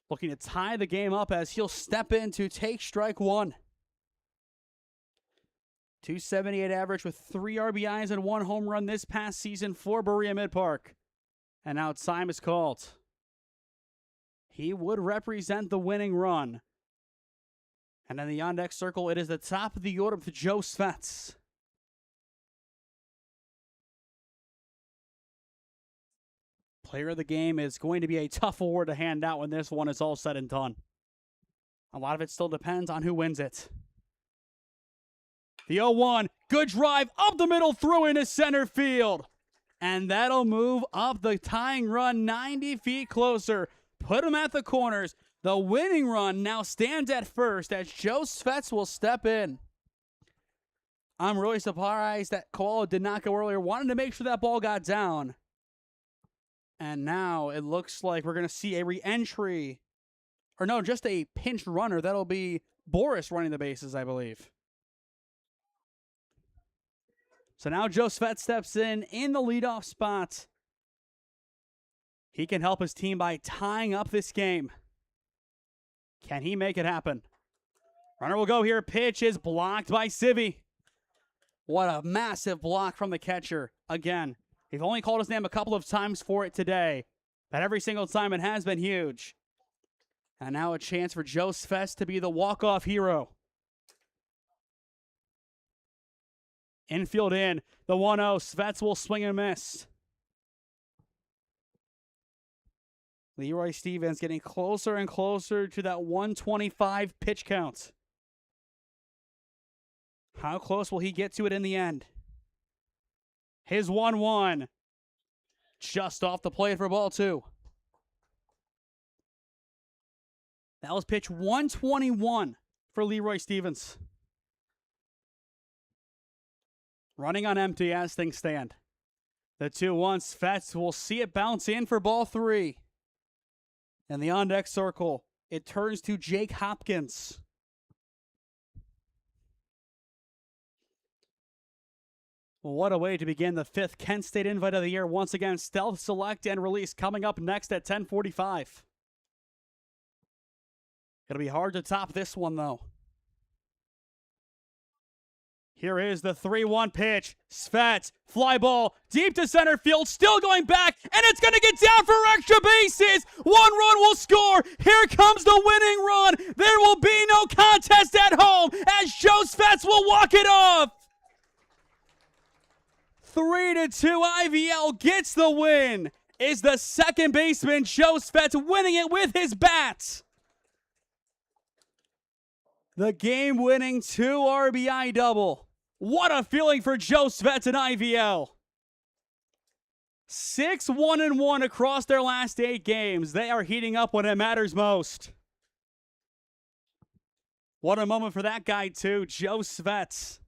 Looking to tie the game up as he'll step in to take strike one. 278 average with 3 RBIs and 1 home run this past season for Berea Mid-Park. And now time is called. He would represent the winning run. And in the on-deck circle, it is the top of the order with Joe Svets. Player of the game is going to be a tough award to hand out when this one is all said and done. A lot of it still depends on who wins it. The 0-1, good drive up the middle, throw into center field. And that'll move up the tying run 90 feet closer. Put him at the corners. The winning run now stands at first as Joe Svets will step in. I'm really surprised that Koala did not go earlier. Wanted to make sure that ball got down. And now it looks like we're going to see a re-entry. Or no, just a pinch runner. That'll be Boris running the bases, I believe. So now Joe Svets steps in the leadoff spot. He can help his team by tying up this game. Can he make it happen? Runner will go here. Pitch is blocked by Civi. What a massive block from the catcher. Again, he's only called his name a couple of times for it today, but every single time it has been huge. And now a chance for Joe Svets to be the walk-off hero. Infield in, the 1-0. Svets will swing and miss. Leroy Stevens getting closer and closer to that 125 pitch count. How close will he get to it in the end? His 1-1. Just off the plate for ball 2. That was pitch 121 for Leroy Stevens. Running on empty as things stand. The 2-1. Svets will see it bounce in for ball 3. And the on-deck circle, it turns to Jake Hopkins. What a way to begin the 5th Kent State Invite of the year. Once again, stealth, select, and release coming up next at 10:45. It'll be hard to top this one, though. Here is the 3-1 pitch. Svets, fly ball, deep to center field, still going back, and it's going to get down for extra bases. 1 run will score. Here comes the winning run. There will be no contest at home as Joe Svets will walk it off. 3-2, IVL gets the win. Is the second baseman, Joe Svets, winning it with his bat. The game-winning 2 RBI double. What a feeling for Joe Svets and IVL. 6-1-1 across their last 8 games. They are heating up when it matters most. What a moment for that guy, too, Joe Svets.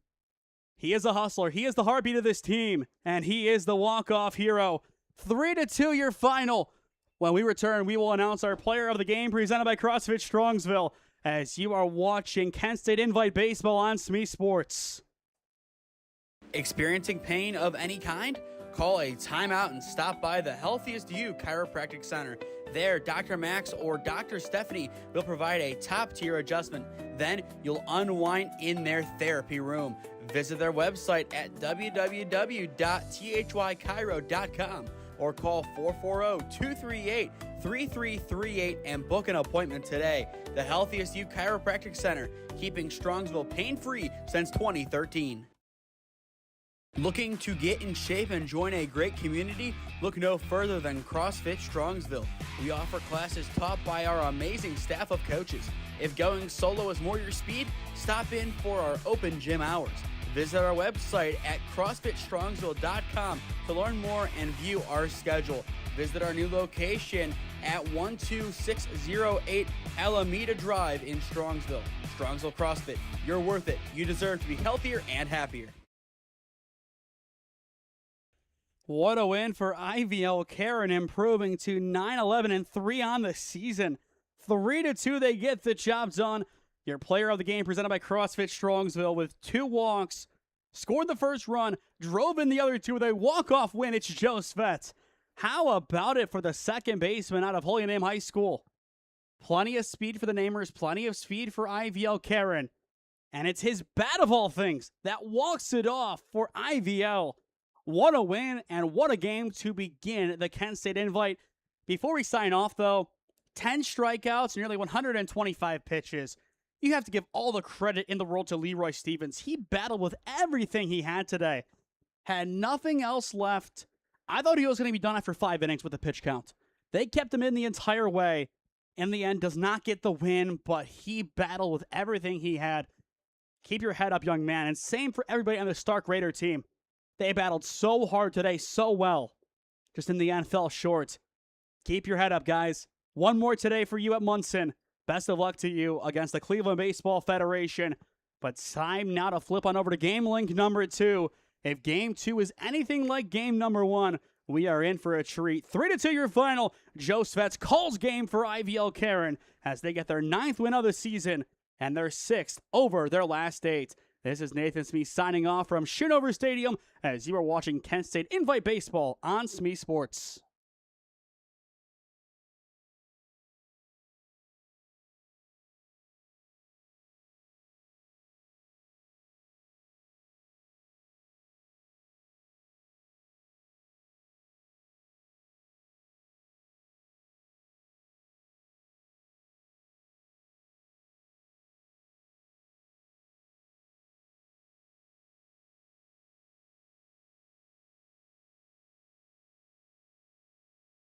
He is a hustler. He is the heartbeat of this team, and he is the walk-off hero. 3-2 your final. When we return, we will announce our player of the game presented by CrossFit Strongsville as you are watching Kent State Invite Baseball on SmeeSports. Experiencing pain of any kind? Call a timeout and stop by the Healthiest You Chiropractic Center. There, Dr. Max or Dr. Stephanie will provide a top-tier adjustment. Then you'll unwind in their therapy room. Visit their website at www.thychiro.com or call 440-238-3338 and book an appointment today. The Healthiest You Chiropractic Center, keeping Strongsville pain-free since 2013. Looking to get in shape and join a great community? Look no further than CrossFit Strongsville. We offer classes taught by our amazing staff of coaches. If going solo is more your speed, stop in for our open gym hours. Visit our website at CrossFitStrongsville.com to learn more and view our schedule. Visit our new location at 12608 Alameda Drive in Strongsville. Strongsville CrossFit, you're worth it. You deserve to be healthier and happier. What a win for IVL Kehrin, improving to 9-11-3 on the season. 3-2, they get the job done. Your player of the game presented by CrossFit Strongsville with 2 walks. Scored the first run, drove in the other 2 with a walk-off win. It's Joe Svet. How about it for the second baseman out of Holy Name High School? Plenty of speed for the Namers, plenty of speed for IVL Kehrin. And it's his bat of all things that walks it off for IVL. What a win and what a game to begin the Kent State Invite. Before we sign off, though, 10 strikeouts, nearly 125 pitches. You have to give all the credit in the world to Leroy Stevens. He battled with everything he had today. Had nothing else left. I thought he was going to be done after 5 innings with the pitch count. They kept him in the entire way. In the end, does not get the win, but he battled with everything he had. Keep your head up, young man. And same for everybody on the Stark Raider team. They battled so hard today, so well. Just in the end, fell short. Keep your head up, guys. One more today for you at Munson. Best of luck to you against the Cleveland Baseball Federation. But time now to flip on over to game link number 2. If game 2 is anything like game number 1, we are in for a treat. 3-2 your final. Joe Svets calls game for IVL Kehrin as they get their 9th win of the season and their 6th over their last 8. This is Nathan Smee signing off from Schoonover Stadium as you are watching Kent State Invite Baseball on SmeeSports.